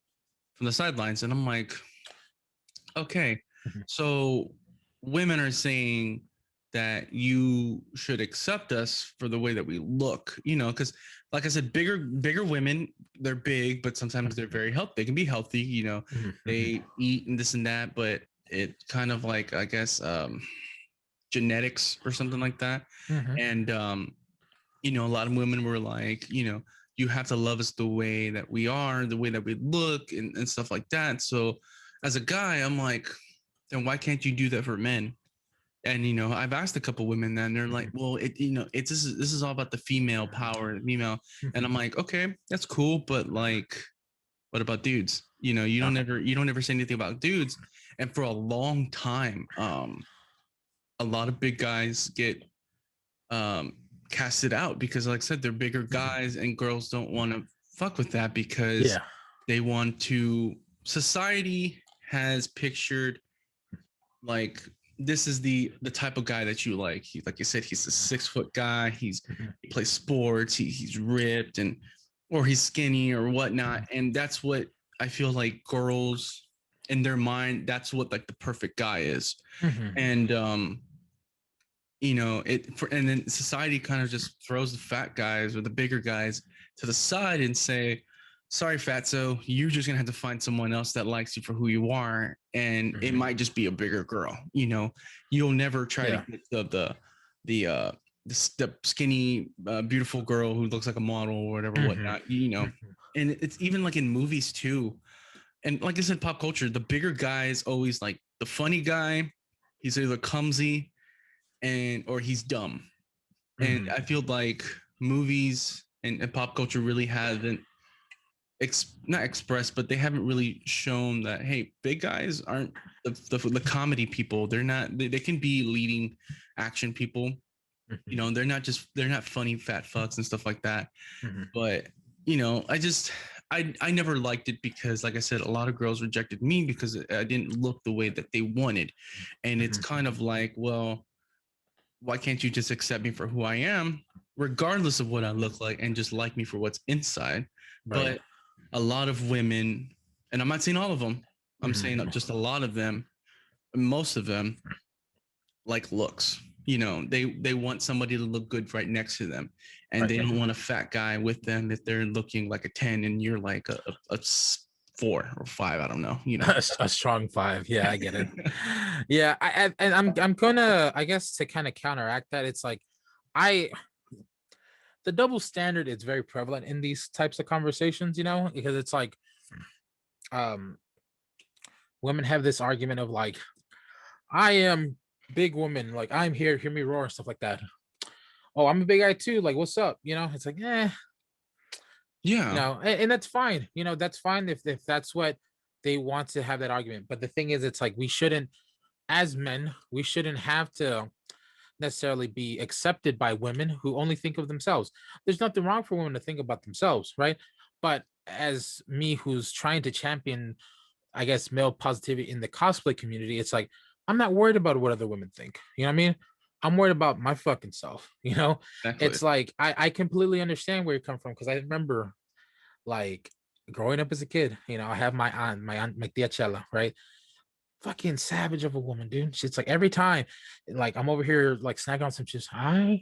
from the sidelines, and I'm like, okay, so women are saying that you should accept us for the way that we look, you know, because like I said, bigger women, they're big, but sometimes they're very healthy. They can be healthy, you know, they eat and this and that, but it kind of like, I guess, genetics or something like that. And you know, a lot of women were like, you know, you have to love us the way that we are, the way that we look, and stuff like that. So as a guy, I'm like, then why can't you do that for men? And you know, I've asked a couple women that, and they're like, well, it, you know, it's this is all about the female power, the female. And I'm like, okay, that's cool, but like, what about dudes? You know, you don't ever say anything about dudes. And for a long time, a lot of big guys get um casted out because, like I said, they're bigger guys, and girls don't want to fuck with that because Yeah. they want to. Society has pictured like this is the type of guy that you like. He, like you said, he's a 6 foot guy. He plays sports. He's ripped and or he's skinny or whatnot. And that's what I feel like girls in their mind. That's what like the perfect guy is. And you know it for, and then society kind of just throws the fat guys or the bigger guys to the side and say, sorry fatso, you're just gonna have to find someone else that likes you for who you are, and it might just be a bigger girl, you know. You'll never try to Yeah. get the skinny beautiful girl who looks like a model or whatever whatnot, you know. And it's even like in movies too, and like I said, pop culture, the bigger guy is always like the funny guy. He's either clumsy and or he's dumb. And I feel like movies and pop culture really haven't not expressed, but they haven't really shown that hey, big guys aren't the comedy people. They're not. They can be leading action people. You know, they're not funny fat fucks and stuff like that. But you know, I never liked it because, like I said, a lot of girls rejected me because I didn't look the way that they wanted, and it's kind of like, well, why can't you just accept me for who I am, regardless of what I look like, and just like me for what's inside? Right. But a lot of women, and I'm not saying all of them, I'm saying just a lot of them, most of them, like looks. You know, they want somebody to look good right next to them, and Right. they don't want a fat guy with them if they're looking like a 10 and you're like a 4 or 5. I don't know. You know. A strong five. Yeah, I get it. Yeah, and I'm gonna, I guess, to kind of counteract that, it's like I the double standard is very prevalent in these types of conversations, you know, because it's like um women have this argument of like, I am big woman, like I'm here, hear me roar and stuff like that. Oh, I'm a big guy too. Like, what's up? It's like, Yeah. and that's fine. That's fine if that's what they want to have that argument. But the thing is, it's like we shouldn't, as men, we shouldn't have to necessarily be accepted by women who only think of themselves. There's nothing wrong for women to think about themselves, right? But as me, who's trying to champion, I guess, male positivity in the cosplay community, it's like I'm not worried about what other women think. You know what I mean? I'm worried about my fucking self. Exactly. It's like I completely understand where you come from because I remember like growing up as a kid. I have my tia Chela, right? Fucking savage of a woman, dude. She's like every time, like I'm over here like snacking on some chips. Hi,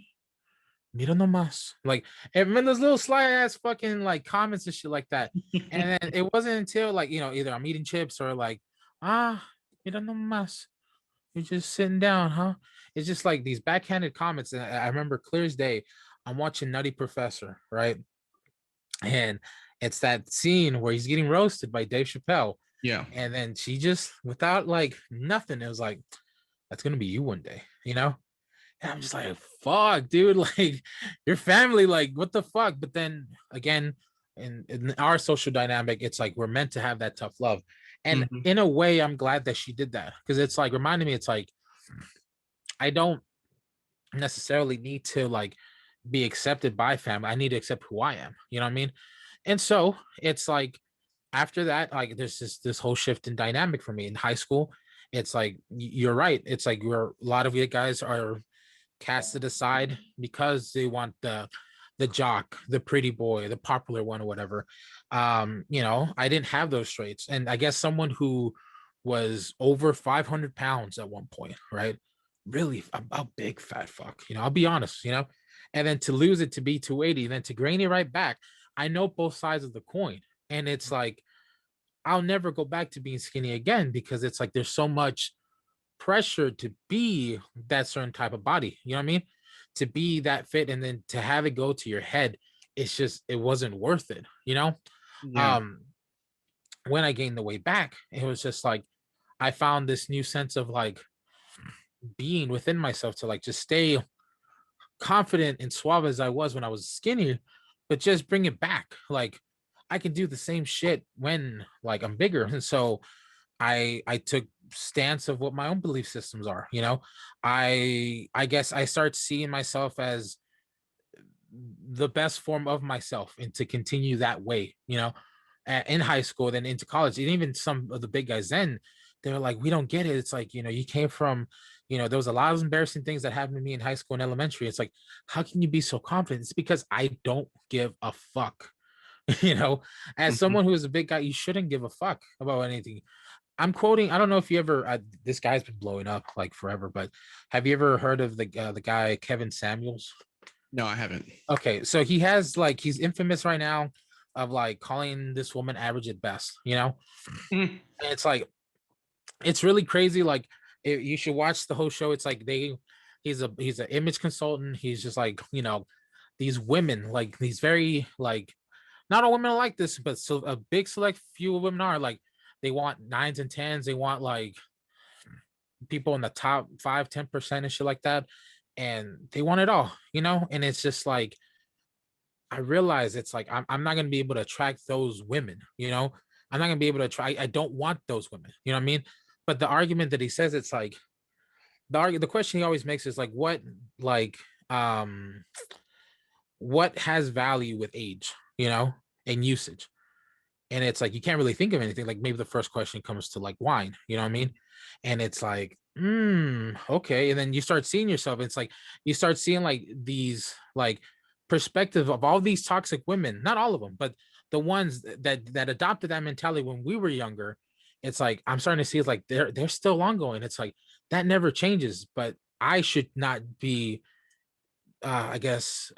mira nomás. Like, and then those little sly ass fucking like comments and shit like that. And then it wasn't until like either I'm eating chips or like mira nomás. You're just sitting down, huh? It's just like these backhanded comments. And I remember clear as day. I'm watching Nutty Professor, right? And it's that scene where he's getting roasted by Dave Chappelle. Yeah. And then she just, without like nothing, it was like, that's gonna be you one day, And I'm just like, fuck, dude, like your family, like what the fuck? But then again, in our social dynamic, it's like we're meant to have that tough love. And Mm-hmm. in a way, I'm glad that she did that because it's like reminding me, it's like I don't necessarily need to like be accepted by family. I need to accept who I am. You know what I mean? And so it's like after that, like there's this whole shift in dynamic for me in high school. It's like you're right. It's like a lot of you guys are casted aside because they want the jock, the pretty boy, the popular one, or whatever. I didn't have those traits, and I guess someone who was over 500 pounds at one point, right? Really a big fat fuck. I'll be honest. And then to lose it to be 280, then to gain it right back. I know both sides of the coin, and it's like I'll never go back to being skinny again because it's like there's so much pressure to be that certain type of body. You know what I mean? To be that fit and then to have it go to your head, it wasn't worth it. Yeah. Um, when I gained the weight back, it was just like I found this new sense of like being within myself to like just stay confident and suave as I was when I was skinny, but just bring it back. Like I can do the same shit when like I'm bigger. And so I took stance of what my own belief systems are. I guess I start seeing myself as the best form of myself and to continue that way, in high school, then into college. And even some of the big guys then, they were like, we don't get it. It's like, you came from, there was a lot of embarrassing things that happened to me in high school and elementary. It's like, how can you be so confident? It's because I don't give a fuck. As Mm-hmm. someone who is a big guy, you shouldn't give a fuck about anything. I'm quoting. I don't know if you ever. This guy's been blowing up like forever, but have you ever heard of the guy Kevin Samuels? No, I haven't. Okay, so he has like he's infamous right now of like calling this woman average at best. Mm. And it's like it's really crazy. Like you should watch the whole show. It's like he's an image consultant. He's just like these women like these very like not all women are like this, but so a big select few of women are like they want nines and tens. They want like people in the top 5-10% and shit like that. And they want it all. And it's just like I realize it's like I'm not gonna be able to attract those women. I'm not gonna be able to try. I don't want those women. You know what I mean? But the argument that he says, it's like the question he always makes is like like um what has value with age, and usage. And it's like you can't really think of anything. Like maybe the first question comes to like wine, you know what I mean? And it's like, okay. And then you start seeing yourself. It's like you start seeing like these like perspective of all these toxic women, not all of them, but the ones that adopted that mentality when we were younger. It's like I'm starting to see it's like they're still ongoing. It's like that never changes, but I should not be I guess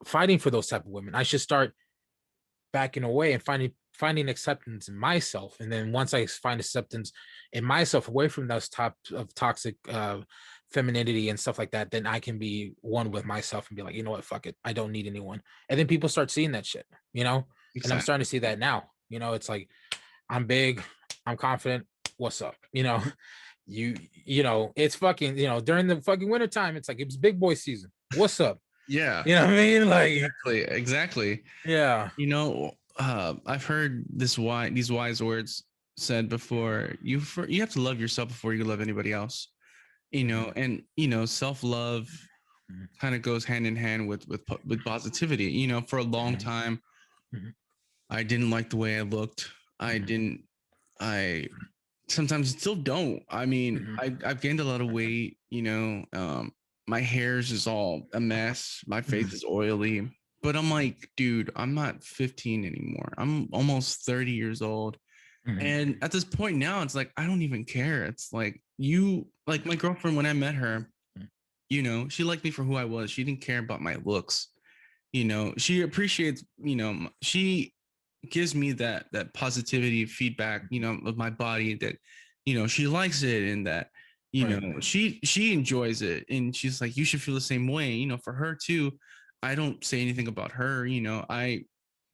fighting for those type of women. I should start backing away and finding acceptance in myself. And then once I find acceptance in myself away from those top of toxic femininity and stuff like that, then I can be one with myself and be like, you know what, fuck it, I don't need anyone. And then people start seeing that shit. And I'm Exactly. starting to see that now. It's like I'm big, I'm confident, what's up? It's fucking, during the fucking winter time, it's like it's big boy season. What's up? Yeah, You know what I mean? Like, exactly. yeah. I've heard these wise words said before. You have to love yourself before you love anybody else. And self love Mhm. kind of goes hand in hand with positivity. For a long Mhm. time, Mhm. I didn't like the way I looked. I Mhm. didn't. I sometimes still don't. I mean, Mhm. I've gained a lot of weight. My hair's is all a mess. My face Mhm. is oily. But I'm like, dude, I'm not 15 anymore. I'm almost 30 years old. Mhm. And at this point now, it's like I don't even care. It's like my girlfriend when I met her, she liked me for who I was. She didn't care about my looks. She appreciates, she gives me that positivity feedback, of my body that, she likes it and that, Right. she enjoys it. And she's like, you should feel the same way, for her too. I don't say anything about her, I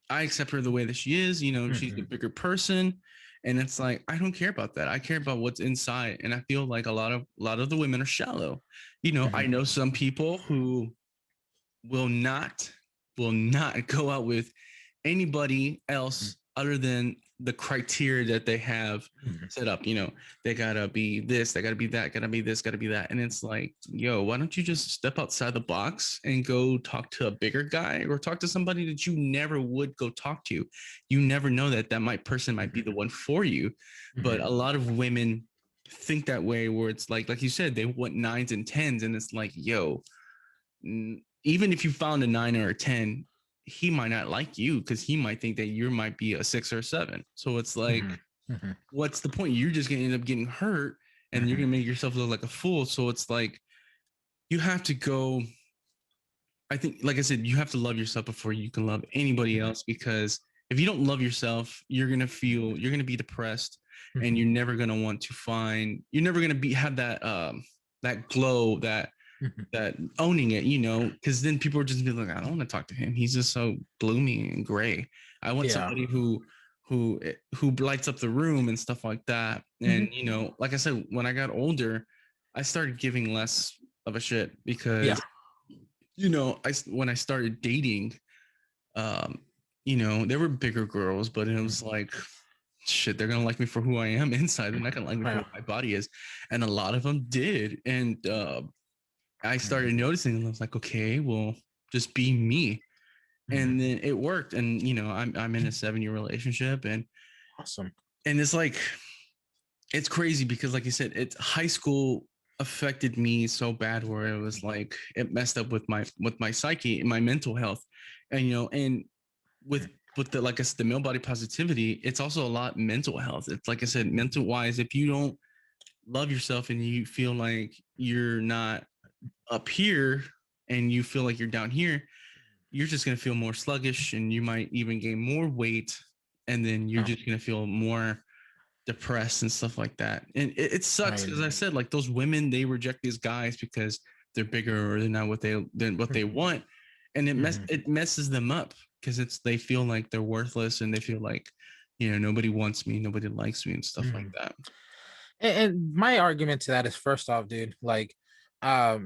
accept her the way that she is. She's a Mhm. bigger person, and it's like I don't care about that. I care about what's inside, and I feel like a lot of the women are shallow. I Mhm. know some people who will not will not go out with anybody else other than the criteria that they have Mhm. set up. They gotta be this, they gotta be that, gotta be this, gotta be that. And it's like, yo, why don't you just step outside the box and go talk to a bigger guy or talk to somebody that you never would go talk to? You never know that person might be the one for you. But Mhm. a lot of women think that way where it's like you said, they want nines and tens, and it's like, yo, even if you found a 9 or a 10, he might not like you because he might think that you might be a 6 or a 7. So it's like, Mhm. Mhm. what's the point? You're just gonna end up getting hurt and you're Mhm. gonna make yourself look like a fool. So it's like you have to go. I think, like I said, you have to love yourself before you can love anybody Mhm. else, because if you don't love yourself, you're gonna be depressed, and Mhm. you're never gonna be have that glow, Mhm. that owning it, because then people are just be like, I don't want to talk to him. He's just so gloomy and gray. I want Yeah. somebody who lights up the room and stuff like that. And Mhm. like I said, when I got older, I started giving less of a shit Yeah. because when I started dating, um, there were bigger girls, but it was like, shit, they're gonna like me for who I am inside. They're not gonna like me for Yeah. what my body is, and a lot of them did. And I started Mhm. noticing, and I was like, okay, well, just be me. Mhm. And then it worked. And I'm in a 7-year relationship, Awesome. and it's like it's crazy because, like you said, it's high school affected me so bad where it was like it messed up with my psyche and my mental health, and with the, like I said, the male body positivity, it's also a lot mental health. It's like I said, mental wise, if you don't love yourself and you feel like you're not up here and you feel like you're down here, you're just going to feel more sluggish and you might even gain more weight. And then you're Yeah. just going to feel more depressed and stuff like that. And it sucks Right. because I said, like, those women, they reject these guys because they're bigger or they're not than what they Mhm. want. And Mhm. it messes them up because they feel like they're worthless and they feel like, nobody wants me, nobody likes me and stuff like Mhm. that. And my argument to that is, first off, dude, like,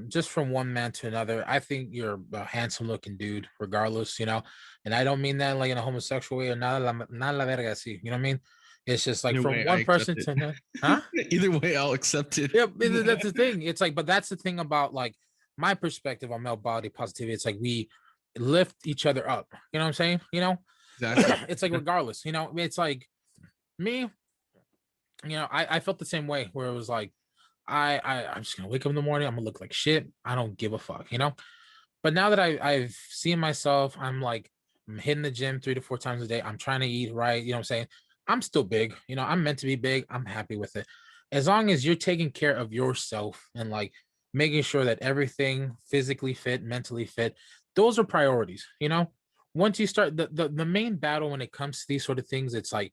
just from one man to another, I think you're a handsome looking dude, regardless, and I don't mean that like in a homosexual way or nada la verga, see, you know what I mean? It's just like Either from way, I one accept person it. to another, huh? Either way, I'll accept it. Yeah, that's the thing. It's like, but that's the thing about like my perspective on male body positivity. It's like we lift each other up. You know what I'm saying? Exactly. It's like regardless. It's like me. I felt the same way where it was like I'm just gonna wake up in the morning. I'm gonna look like shit. I don't give a fuck. But now that I've seen myself, I'm hitting the gym 3 to 4 times a day. I'm trying to eat right. You know what I'm saying? I'm still big. I'm meant to be big. I'm happy with it. As long as you're taking care of yourself and like making sure that everything physically fit, mentally fit, those are priorities. Once you start the main battle when it comes to these sort of things, it's like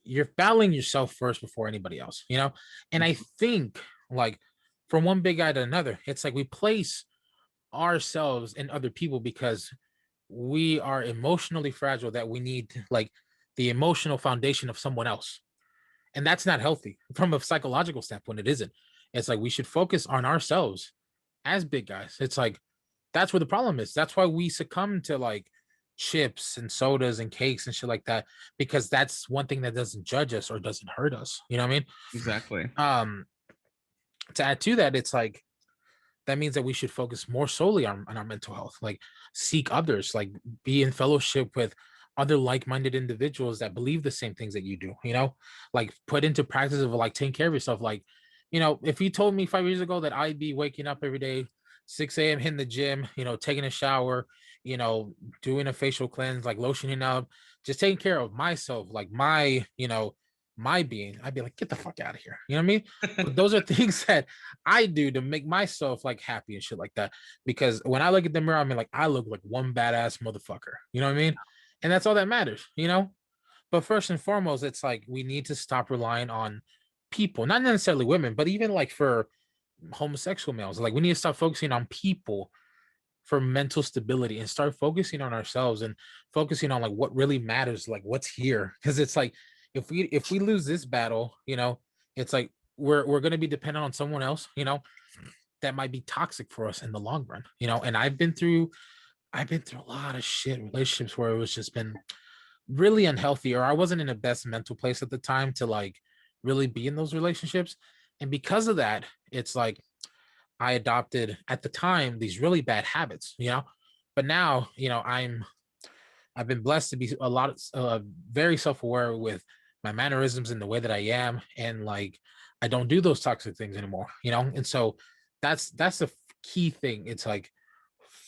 you're battling yourself first before anybody else. And I think like from one big guy to another, it's like we place ourselves in other people because we are emotionally fragile, that we need like the emotional foundation of someone else. And that's not healthy from a psychological standpoint. It isn't. It's like we should focus on ourselves as big guys. It's like that's where the problem is. That's why we succumb to like chips and sodas and cakes and shit like that, because that's one thing that doesn't judge us or doesn't hurt us. You know what I mean? Exactly. To add to that, it's like that means that we should focus more solely on our mental health, like seek others, like be in fellowship with other like-minded individuals that believe the same things that you do, you know, like put into practice of like taking care of yourself. Like, you know, if you told me 5 years ago that I'd be waking up every day 6 a.m., hitting the gym, you know, taking a shower, you know, doing a facial cleanse, like lotioning up, just taking care of myself, like my, you know, my being, I'd be like, get the fuck out of here. You know what I mean? But those are things that I do to make myself like happy and shit like that. Because when I look at the mirror, I mean, like, I look like one badass motherfucker. You know what I mean? And that's all that matters, you know? But first and foremost, it's like we need to stop relying on people, not necessarily women, but even like for homosexual males, like we need to stop focusing on people for mental stability and start focusing on ourselves and focusing on like what really matters, like what's here. Because it's like if we lose this battle, you know, it's like we're going to be dependent on someone else, you know, that might be toxic for us in the long run, you know. And I've been through a lot of shit relationships where it was just been really unhealthy, or I wasn't in the best mental place at the time to like really be in those relationships. And because of that, it's like I adopted at the time these really bad habits, you know. But now, you know, I've been blessed to be a lot very self-aware with my mannerisms and the way that I am, and like I don't do those toxic things anymore, you know. And so that's the key thing. It's like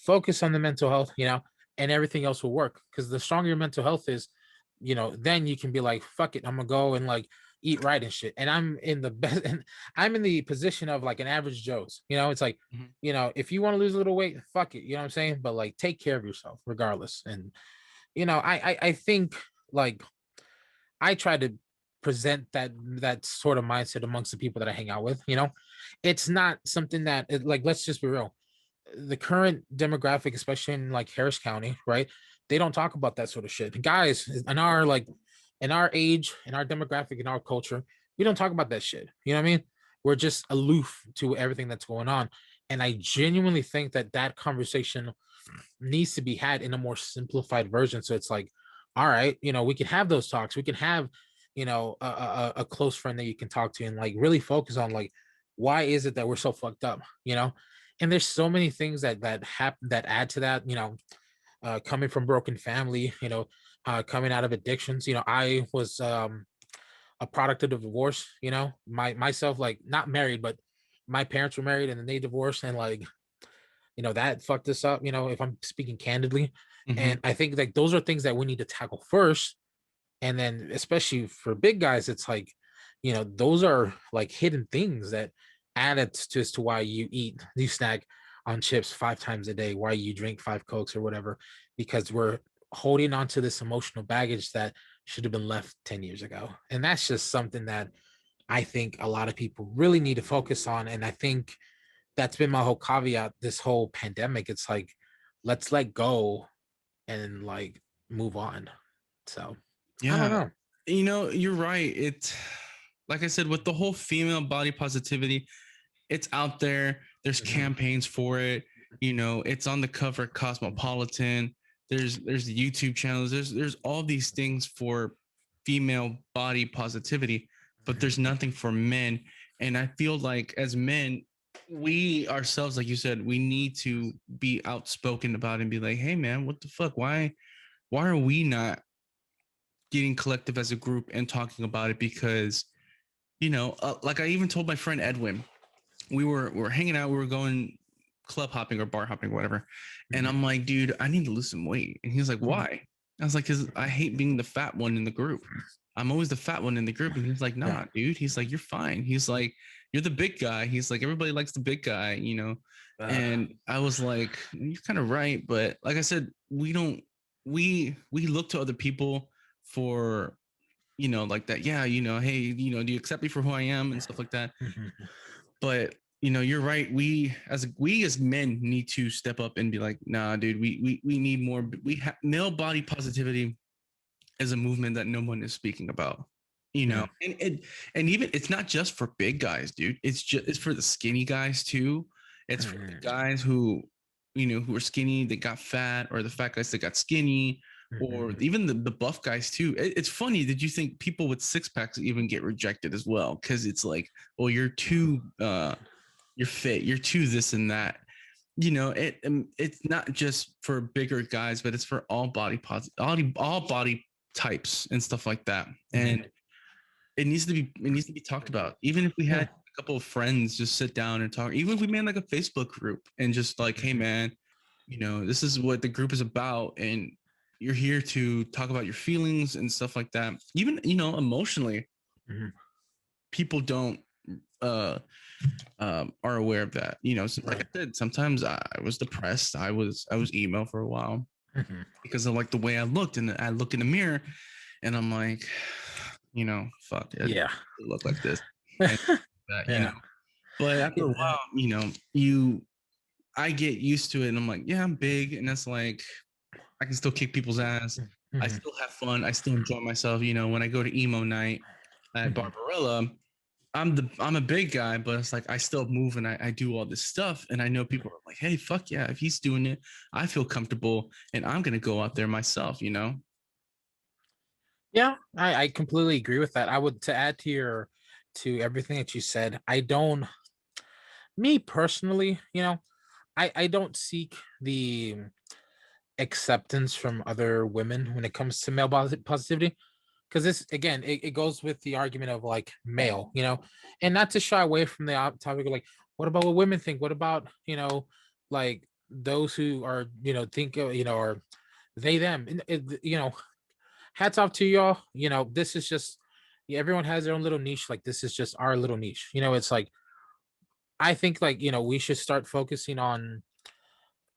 focus on the mental health, you know, and everything else will work. Because the stronger your mental health is, you know, then you can be like, fuck it, I'm gonna go and like eat right and shit. And I'm in the best, and I'm in the position of like an average Joe's, you know. It's like, Mhm. you know, if you want to lose a little weight, fuck it, you know what I'm saying? But like take care of yourself regardless. And you know, I think like I try to present that sort of mindset amongst the people that I hang out with. You know, it's not something that like, let's just be real. The current demographic, especially in like Harris County, right? They don't talk about that sort of shit. Guys in our like in our age, in our demographic, in our culture, we don't talk about that shit. You know what I mean? We're just aloof to everything that's going on. And I genuinely think that that conversation needs to be had in a more simplified version. So it's like, all right, you know, we can have those talks. We can have, you know, a close friend that you can talk to and like really focus on like, why is it that we're so fucked up, you know? And there's so many things that happen that add to that, you know, coming from broken family, you know, coming out of addictions. You know, I was a product of the divorce, you know, myself, like not married, but my parents were married and then they divorced, and like, you know, that fucked us up, you know, if I'm speaking candidly. Mhm. And I think like those are things that we need to tackle first. And then especially for big guys, it's like, you know, those are like hidden things that added to as to why you snack on chips 5 times a day, why you drink 5 Cokes or whatever, because we're holding on to this emotional baggage that should have been left 10 years ago. And that's just something that I think a lot of people really need to focus on. And I think that's been my whole caveat this whole pandemic. It's like, let's let go and like move on. So I don't Yeah, know. you know, you're right. It's like I said, with the whole female body positivity, it's out there. There's Mhm. campaigns for it. You know, it's on the cover of Cosmopolitan. There's YouTube channels. There's all these things for female body positivity, but there's nothing for men. And I feel like as men, we ourselves, like you said, we need to be outspoken about it and be like, hey man, what the fuck? Why are we not getting collective as a group and talking about it? Because you know, like I even told my friend Edwin, we were hanging out, we were going club hopping or bar hopping or whatever, and Mhm. I'm like, dude, I need to lose some weight. And he's like, Mhm. why? I was like, because I hate being the fat one in the group. I'm always the fat one in the group. And he's like, Yeah. nah, dude. He's like, you're fine. He's like, you're the big guy. He's like, everybody likes the big guy, you know. Uh, And I was like, you're kind of right, but like I said, we don't we look to other people for, you know, like that. Yeah, you know, hey, you know, do you accept me for who I am and stuff like that? mhm. But you know, you're right. We as men need to step up and be like, nah, dude, we need more. We have male body positivity is a movement that no one is speaking about. you know, and even it's not just for big guys, dude. It's for the skinny guys too. It's for the guys who, you know, who are skinny that got fat, or the fat guys that got skinny, or even the buff guys too. It's funny that you think people with six packs even get rejected as well, because it's like, well, you're too you're fit, you're too this and that. You know, it's not just for bigger guys, but it's for all all body types and stuff like that. And it needs to be talked about. Even if we had a couple of friends just sit down and talk, even if we made like a Facebook group and just like, hey man, you know, this is what the group is about, and you're here to talk about your feelings and stuff like that. Even, you know, emotionally, people don't are aware of that. You know, so like I said, sometimes I was depressed. I was emo for a while because of like the way I looked, and I look in the mirror and I'm like, you know, fuck, I look like this. And that, you know, but after a while, you know, I get used to it, and I'm like, yeah, I'm big, and that's like, I can still kick people's ass. I still have fun. I still enjoy myself. You know, when I go to emo night at Barbarella, I'm a big guy, but it's like I still move and I do all this stuff, and I know people are like, hey, fuck yeah, if he's doing it, I feel comfortable, and I'm gonna go out there myself. You know. Yeah, I completely agree with that. I would, to add to everything that you said, I don't, me personally, you know, I don't seek the acceptance from other women when it comes to male positivity, because this again, it goes with the argument of like male, you know, and not to shy away from the topic of like, what about what women think? What about, you know, like those who are, you know, think, you know, or they them, you know, hats off to y'all. You know, this is just, yeah, everyone has their own little niche. Like this is just our little niche. You know, it's like, I think like, you know, we should start focusing on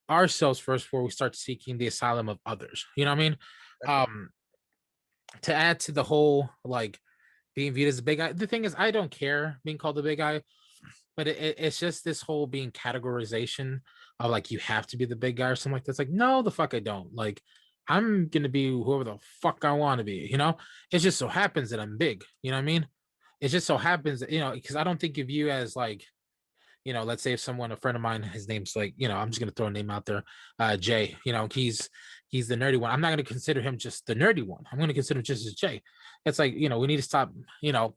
ourselves first before we start seeking the asylum of others. You know what I mean? Um, to add to the whole like being viewed as a big guy, the thing is, I don't care being called a big guy, but it's just this whole being categorization of like you have to be the big guy or something like that. It's like, no, the fuck I don't. Like I'm gonna be whoever the fuck I want to be, you know? It just so happens that I'm big, you know what I mean? It just so happens that, you know, because I don't think of you as like, you know, let's say if someone, a friend of mine, his name's like, you know, I'm just gonna throw a name out there, Jay. You know, he's the nerdy one. I'm not gonna consider him just the nerdy one. I'm gonna consider him just as Jay. It's like, you know, we need to stop, you know,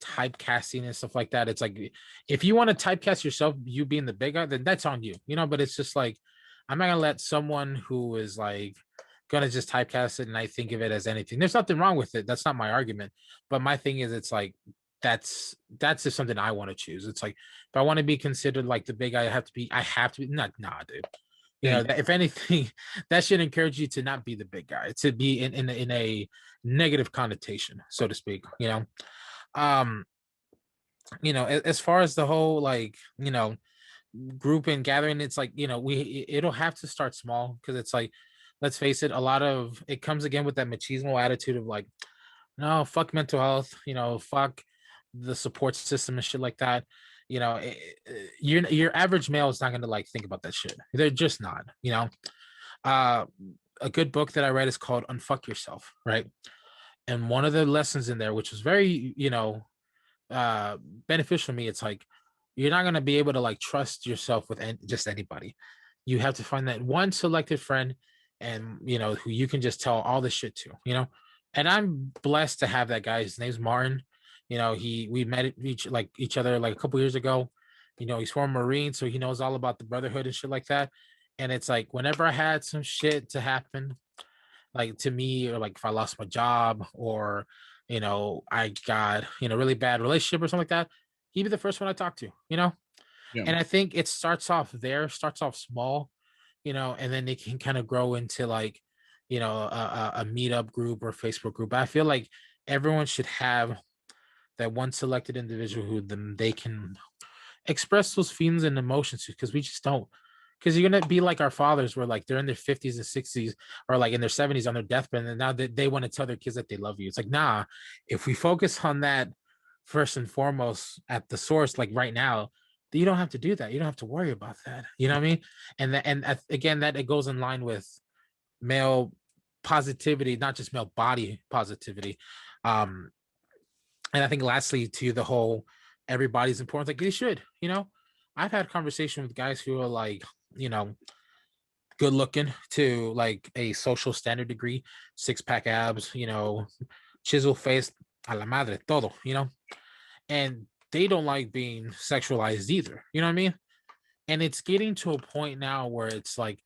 typecasting and stuff like that. It's like if you want to typecast yourself, you being the big guy, then that's on you, you know. But it's just like I'm not gonna let someone who is like gonna just typecast it and I think of it as anything. There's nothing wrong with it. That's not my argument. But my thing is, it's like that's just something I want to choose. It's like if I want to be considered like the big guy, I have to be not nah, dude. You know, if anything, that should encourage you to not be the big guy, to be in a negative connotation, so to speak. You know, you know, as far as the whole like, you know, group and gathering, it's like, you know, it'll have to start small because it's like, let's face it, a lot of it comes again with that machismo attitude of like, no, fuck mental health, you know, fuck the support system and shit like that. You know, your average male is not going to like think about that shit. They're just not, you know. uh a good book that I read is called Unfuck Yourself, right? And one of the lessons in there, which was very, you know, beneficial to me, it's like you're not going to be able to like trust yourself with just anybody. You have to find that one selected friend, and you know, who you can just tell all the shit to, you know. And I'm blessed to have that guy. His name's Martin. You know, we met each other like a couple years ago. You know, he's former Marine, so he knows all about the brotherhood and shit like that. And it's like whenever I had some shit to happen, like to me, or like if I lost my job, or you know, I got, you know, really bad relationship or something like that, he'd be the first one I talk to, you know. Yeah. And I think it starts off there, starts off small, you know, and then it can kind of grow into like, you know, a meetup group or Facebook group. I feel like everyone should have that one selected individual who then they can express those feelings and emotions to, because we just don't. Because you're gonna be like our fathers, where like they're in their 50s and 60s, or like in their 70s on their deathbed, and now they want to tell their kids that they love you. It's like, nah, if we focus on that first and foremost at the source, like right now, you don't have to do that. You don't have to worry about that. You know what I mean? And that, and again, that it goes in line with male positivity, not just male body positivity. Um, And I think lastly to the whole everybody's important, like they should, I've had conversation with guys who are like, good looking to like a social standard degree, 6 pack abs, chisel face, a la madre, todo, and they don't like being sexualized either. You know what I mean? And it's getting to a point now where it's like,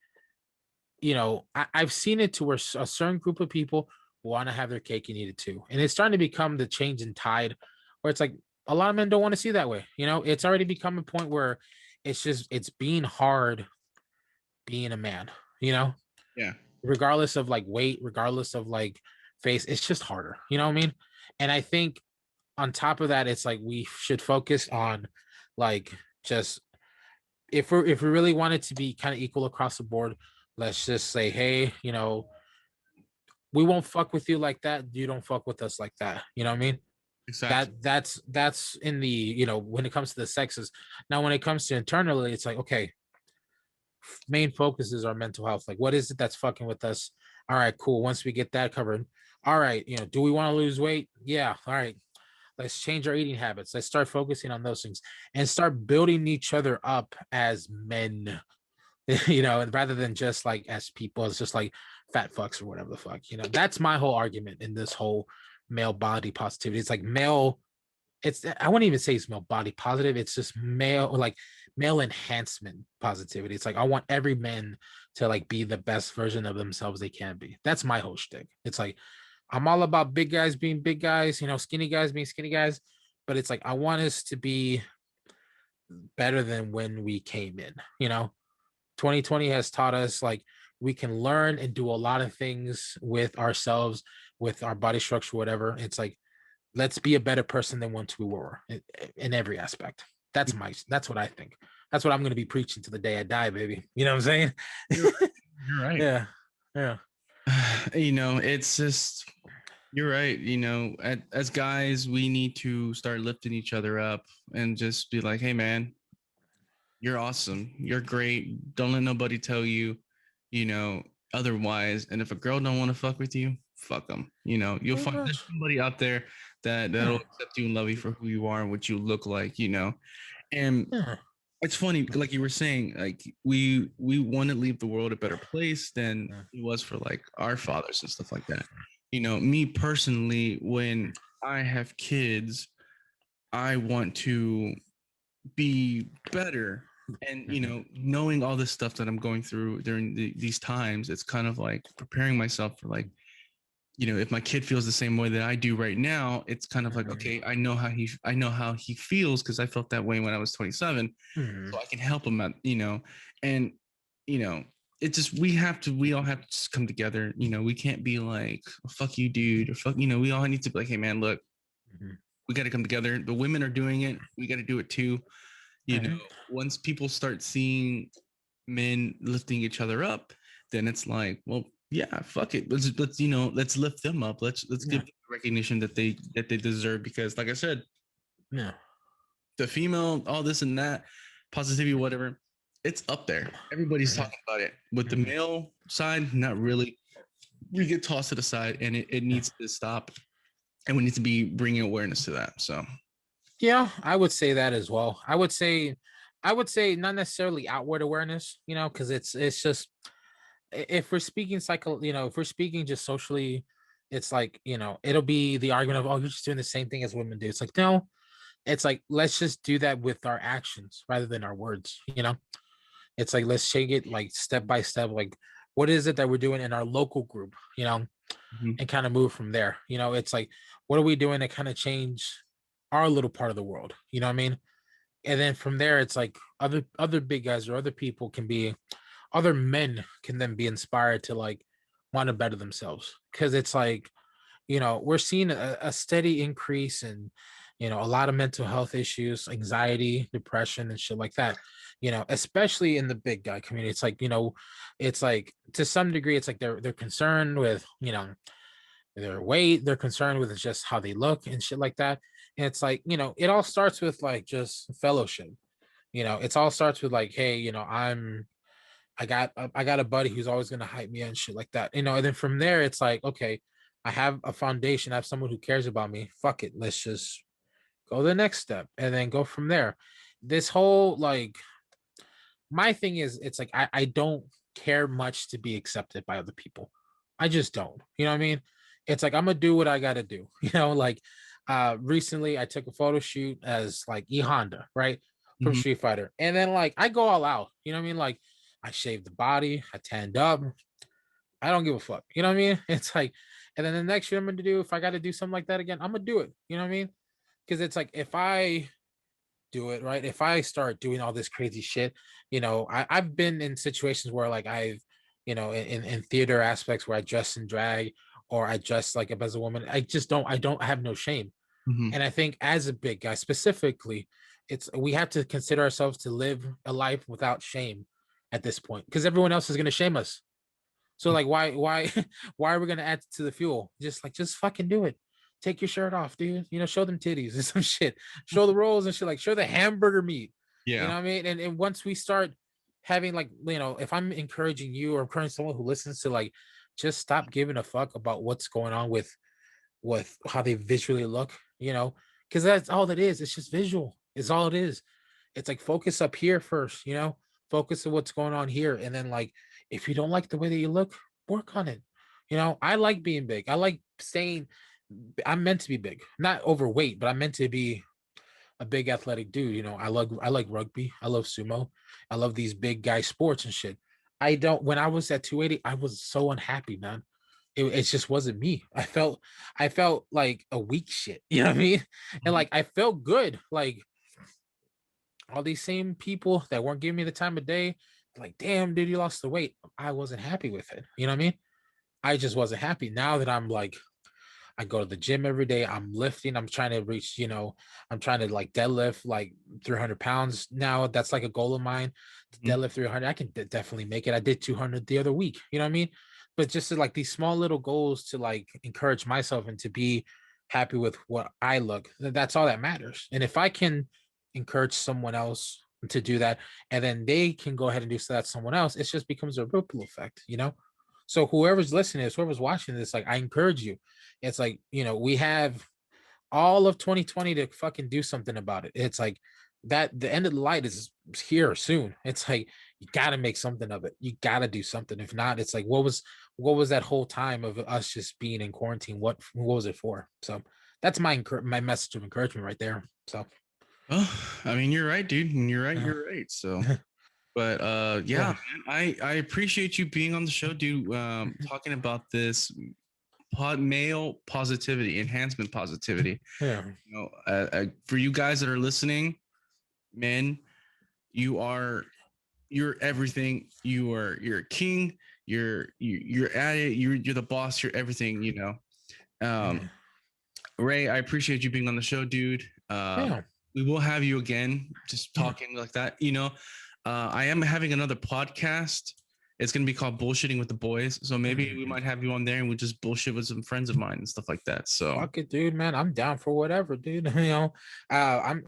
I've seen it to where a certain group of people want to have their cake and eat it too. And it's starting to become the change in tide where it's like a lot of men don't want to see that way. It's already become a point where it's being hard being a man, you know? Yeah. Regardless of like weight, regardless of like face, it's just harder. You know what I mean? And I think on top of that, it's like we should focus on like just if we really want it to be kind of equal across the board, let's just say, hey, we won't fuck with you like that. You don't fuck with us like that. You know what I mean? Exactly. That's in the when it comes to the sexes. Now, when it comes to internally, it's like okay, main focus is our mental health. Like, what is it that's fucking with us? All right, cool. Once we get that covered, all right, do we want to lose weight? Yeah. All right. Let's change our eating habits. Let's start focusing on those things and start building each other up as men, rather than just like as people. It's just like fat fucks or whatever the fuck. That's my whole argument in this whole male body positivity. It's like male, I wouldn't even say it's male body positive. It's just male enhancement positivity. It's like I want every man to like be the best version of themselves they can be. That's my whole shtick. It's like I'm all about big guys being big guys, skinny guys being skinny guys, but it's like I want us to be better than when we came in. 2020 has taught us like we can learn and do a lot of things with ourselves, with our body structure, whatever. It's like let's be a better person than once we were in every aspect. That's what I think. That's what I'm going to be preaching to the day I die, baby. You know what I'm saying? You're right. Yeah. Yeah. It's just you're right. As guys, we need to start lifting each other up and just be like, hey man, you're awesome. You're great. Don't let nobody tell you, otherwise. And if a girl don't want to fuck with you, fuck them. You'll find there's somebody out there that'll accept you and love you for who you are and what you look like, And it's funny, like you were saying, like we want to leave the world a better place than it was for like our fathers and stuff like that. Me personally, when I have kids, I want to be better. And knowing all this stuff that I'm going through during these times, it's kind of like preparing myself for like, if my kid feels the same way that I do right now, it's kind of like, okay, I know how he feels because I felt that way when I was 27, so I can help him out, and it just we all have to just come together. We can't be like, oh, fuck you, dude, or fuck, we all need to be like, hey man, look, we got to come together. The women are doing it, we got to do it too. Once people start seeing men lifting each other up, then it's like, well, yeah, fuck it. Let's lift them up. Let's give them the recognition that they deserve. Because like I said, the female, all this and that, positivity, whatever, it's up there. Everybody's talking about it. With the male side, not really. We get tossed to the side, and it needs to stop. And we need to be bringing awareness to that. So yeah, I would say that as well. I would say not necessarily outward awareness, because it's just if we're speaking if we're speaking just socially, it's like, it'll be the argument of, oh, you're just doing the same thing as women do. It's like, no, it's like, let's just do that with our actions rather than our words, It's like, let's take it like step by step. Like, what is it that we're doing in our local group, and kind of move from there. It's like, what are we doing to kind of change our little part of the world? You know what I mean? And then from there, it's like other big guys or other men can then be inspired to like want to better themselves, because it's like, we're seeing a steady increase in a lot of mental health issues, anxiety, depression, and shit like that, especially in the big guy community. It's like to some degree, it's like they're concerned with their weight, they're concerned with just how they look and shit like that. And it's like, it all starts with like just fellowship. It's all starts with like, hey, I got a buddy who's always gonna hype me and shit like that. And then from there, it's like, okay, I have a foundation. I have someone who cares about me. Fuck it. Let's just go the next step and then go from there. This whole like my thing is it's like I don't care much to be accepted by other people. I just don't. You know what I mean? It's like I'm gonna do what I gotta do. Like recently I took a photo shoot as like E Honda, right? From Mhm. Street Fighter. And then like I go all out, you know what I mean? Like I shaved the body, I tanned up. I don't give a fuck. You know what I mean? It's like, and then the next year I'm gonna do, if I gotta do something like that again, I'm gonna do it. You know what I mean? Because it's like if I do it right, if I start doing all this crazy shit, I've been in situations where like I've, in theater aspects where I dress in drag or I dress like as a woman. I have no shame. Mhm. And I think as a big guy specifically, we have to consider ourselves to live a life without shame at this point because everyone else is gonna shame us. So like why why are we gonna add to the fuel? Just fucking do it. Take your shirt off, dude. Show them titties and some shit. Show the rolls and shit. Like show the hamburger meat. You Yeah. know what I mean? And once we start having like, if I'm encouraging you or encouraging someone who listens to like just stop giving a fuck about what's going on with how they visually look, because that's all it is. It's just visual. It's all it is. It's like focus up here first, focus on what's going on here. And then like if you don't like the way that you look, work on it. I like being big. I like saying I'm meant to be big, not overweight, but I'm meant to be a big athletic dude. I like rugby. I love sumo. I love these big guy sports and shit. I don't when I was at 280, I was so unhappy, man. It just wasn't me. I felt like a weak shit. You know what I mean? And Mhm. like I felt good. Like all these same people that weren't giving me the time of day, like, damn, dude, you lost the weight. I wasn't happy with it. You know what I mean? I just wasn't happy. Now that I'm like, I go to the gym every day. I'm lifting. I'm trying to reach, I'm trying to like deadlift like 300 pounds now. That's like a goal of mine to Mhm. deadlift 300. I can definitely make it. I did 200 the other week. You know what I mean? But just to, like these small little goals to like encourage myself and to be happy with what I look. That's all that matters. And if I can encourage someone else to do that, and then they can go ahead and do so that someone else, it just becomes a ripple effect. So whoever's listening, whoever's watching this, like I encourage you. It's like, we have all of 2020 to fucking do something about it. It's like that the end of the light is here soon. It's like you gotta make something of it. You gotta do something. If not, it's like what was that whole time of us just being in quarantine? What was it for? So that's my message of encouragement right there. So Well, I mean, you're right, dude. And you're right. You're right. So, but yeah, yeah, man, I appreciate you being on the show, dude. Talking about this male positivity, enhancement positivity. yeah, For you guys that are listening, men, you are you're everything. You're a king. You're at it. You're the boss. You're everything. Um, Ray, I appreciate you being on the show, dude. yeah. We will have you again, just talking like that. I am having another podcast. It's going to be called Bullshitting with the Boys. So maybe we might have you on there and we just bullshit with some friends of mine and stuff like that. So Fuck it, dude, man. I'm down for whatever, dude. I'm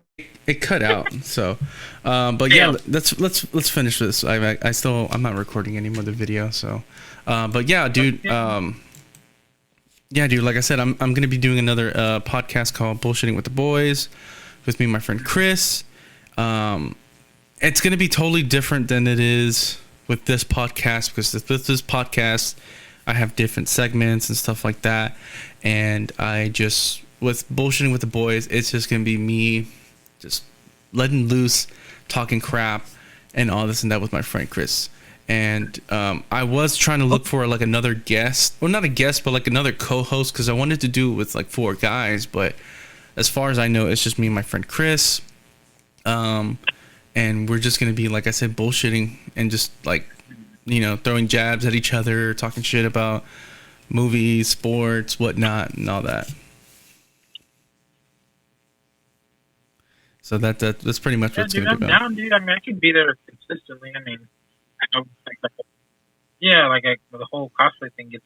it cut out. So, but yeah, let's finish this. I'm not recording any more of the video. So, but yeah, dude. Yeah, dude. Like I said, I'm gonna be doing another podcast called Bullshitting with the Boys with me and my friend Chris. It's gonna be totally different than it is with this podcast because with this podcast, I have different segments and stuff like that, and with Bullshitting with the Boys, it's just gonna be me just letting loose, talking crap, and all this and that with my friend Chris. And I was trying to look for like another guest, or not a guest, but like another co-host, because I wanted to do it with like 4 guys. But as far as I know, it's just me and my friend Chris. And we're just gonna be, like I said, bullshitting and just like, throwing jabs at each other, talking shit about movies, sports, whatnot, and all that. So that's pretty much Yeah, what's dude, gonna I'm be about. down, dude. I mean, I could be there consistently. I mean, I know, the whole cosplay thing gets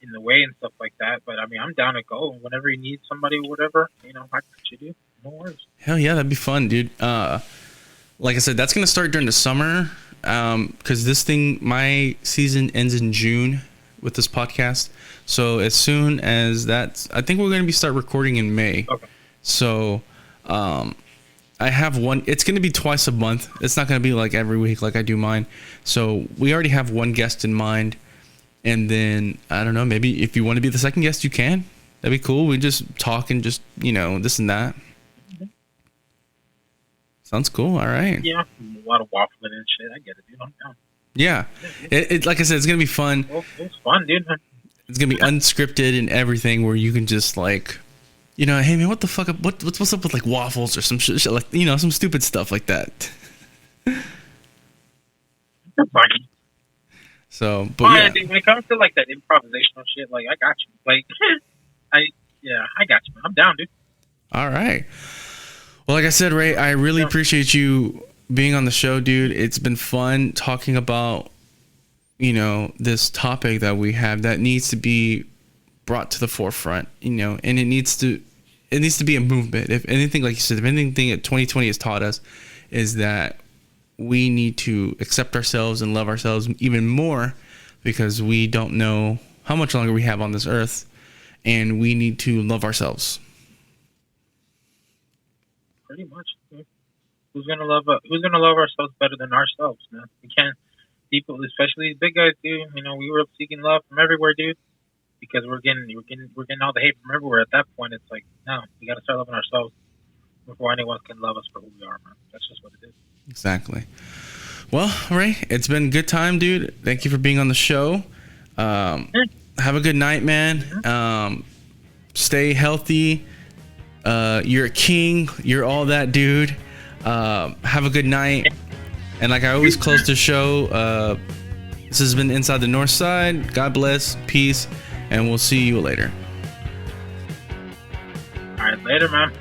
in the way and stuff like that. But I mean, I'm down to go whenever you need somebody, whatever. I got you, dude. No worries. Hell yeah, that'd be fun, dude. Like I said, that's gonna start during the summer. Because my season ends in June with this podcast. So as soon as that's, I think we're going to start recording in May. Okay. So, I have one, it's going to be twice a month. It's not going to be like every week like I do mine. So we already have one guest in mind. And then, I don't know, maybe if you want to be the second guest, you can. That'd be cool. We just talk and just, this and that. Mm-hmm. Sounds cool. All right. Yeah, a lot of waffling and shit. I get it, dude. I'm down. Yeah. It like I said, it's going to be fun. Well, it's fun, dude. It's going to be unscripted and everything where you can just like, hey man, what the fuck? What's up with like waffles or some shit like, some stupid stuff like that. Funny. So, but yeah. Dude, when it comes to like that improvisational shit, like I got you. Like, I got you. Man. I'm down, dude. All right. Well, like I said, Ray, I really appreciate you being on the show, dude. It's been fun talking about, this topic that we have that needs to be brought to the forefront, and it needs to be a movement. If anything, like you said, if anything that 2020 has taught us is that we need to accept ourselves and love ourselves even more, because we don't know how much longer we have on this earth, and we need to love ourselves. Pretty much. Dude. Who's gonna love ourselves better than ourselves, man? We can't. People, especially these big guys, dude. We were seeking love from everywhere, dude. Because we're getting all the hate from everywhere. At that point, it's like, no, we gotta start loving ourselves before anyone can love us for who we are, man. That's just what it is. Exactly. Well, Ray, it's been a good time, dude. Thank you for being on the show. Have a good night, man. Stay healthy. You're a king. You're all that, dude. Have a good night. And like I always close the show, this has been Inside the North Side. God bless. Peace. And we'll see you later. All right, later, man.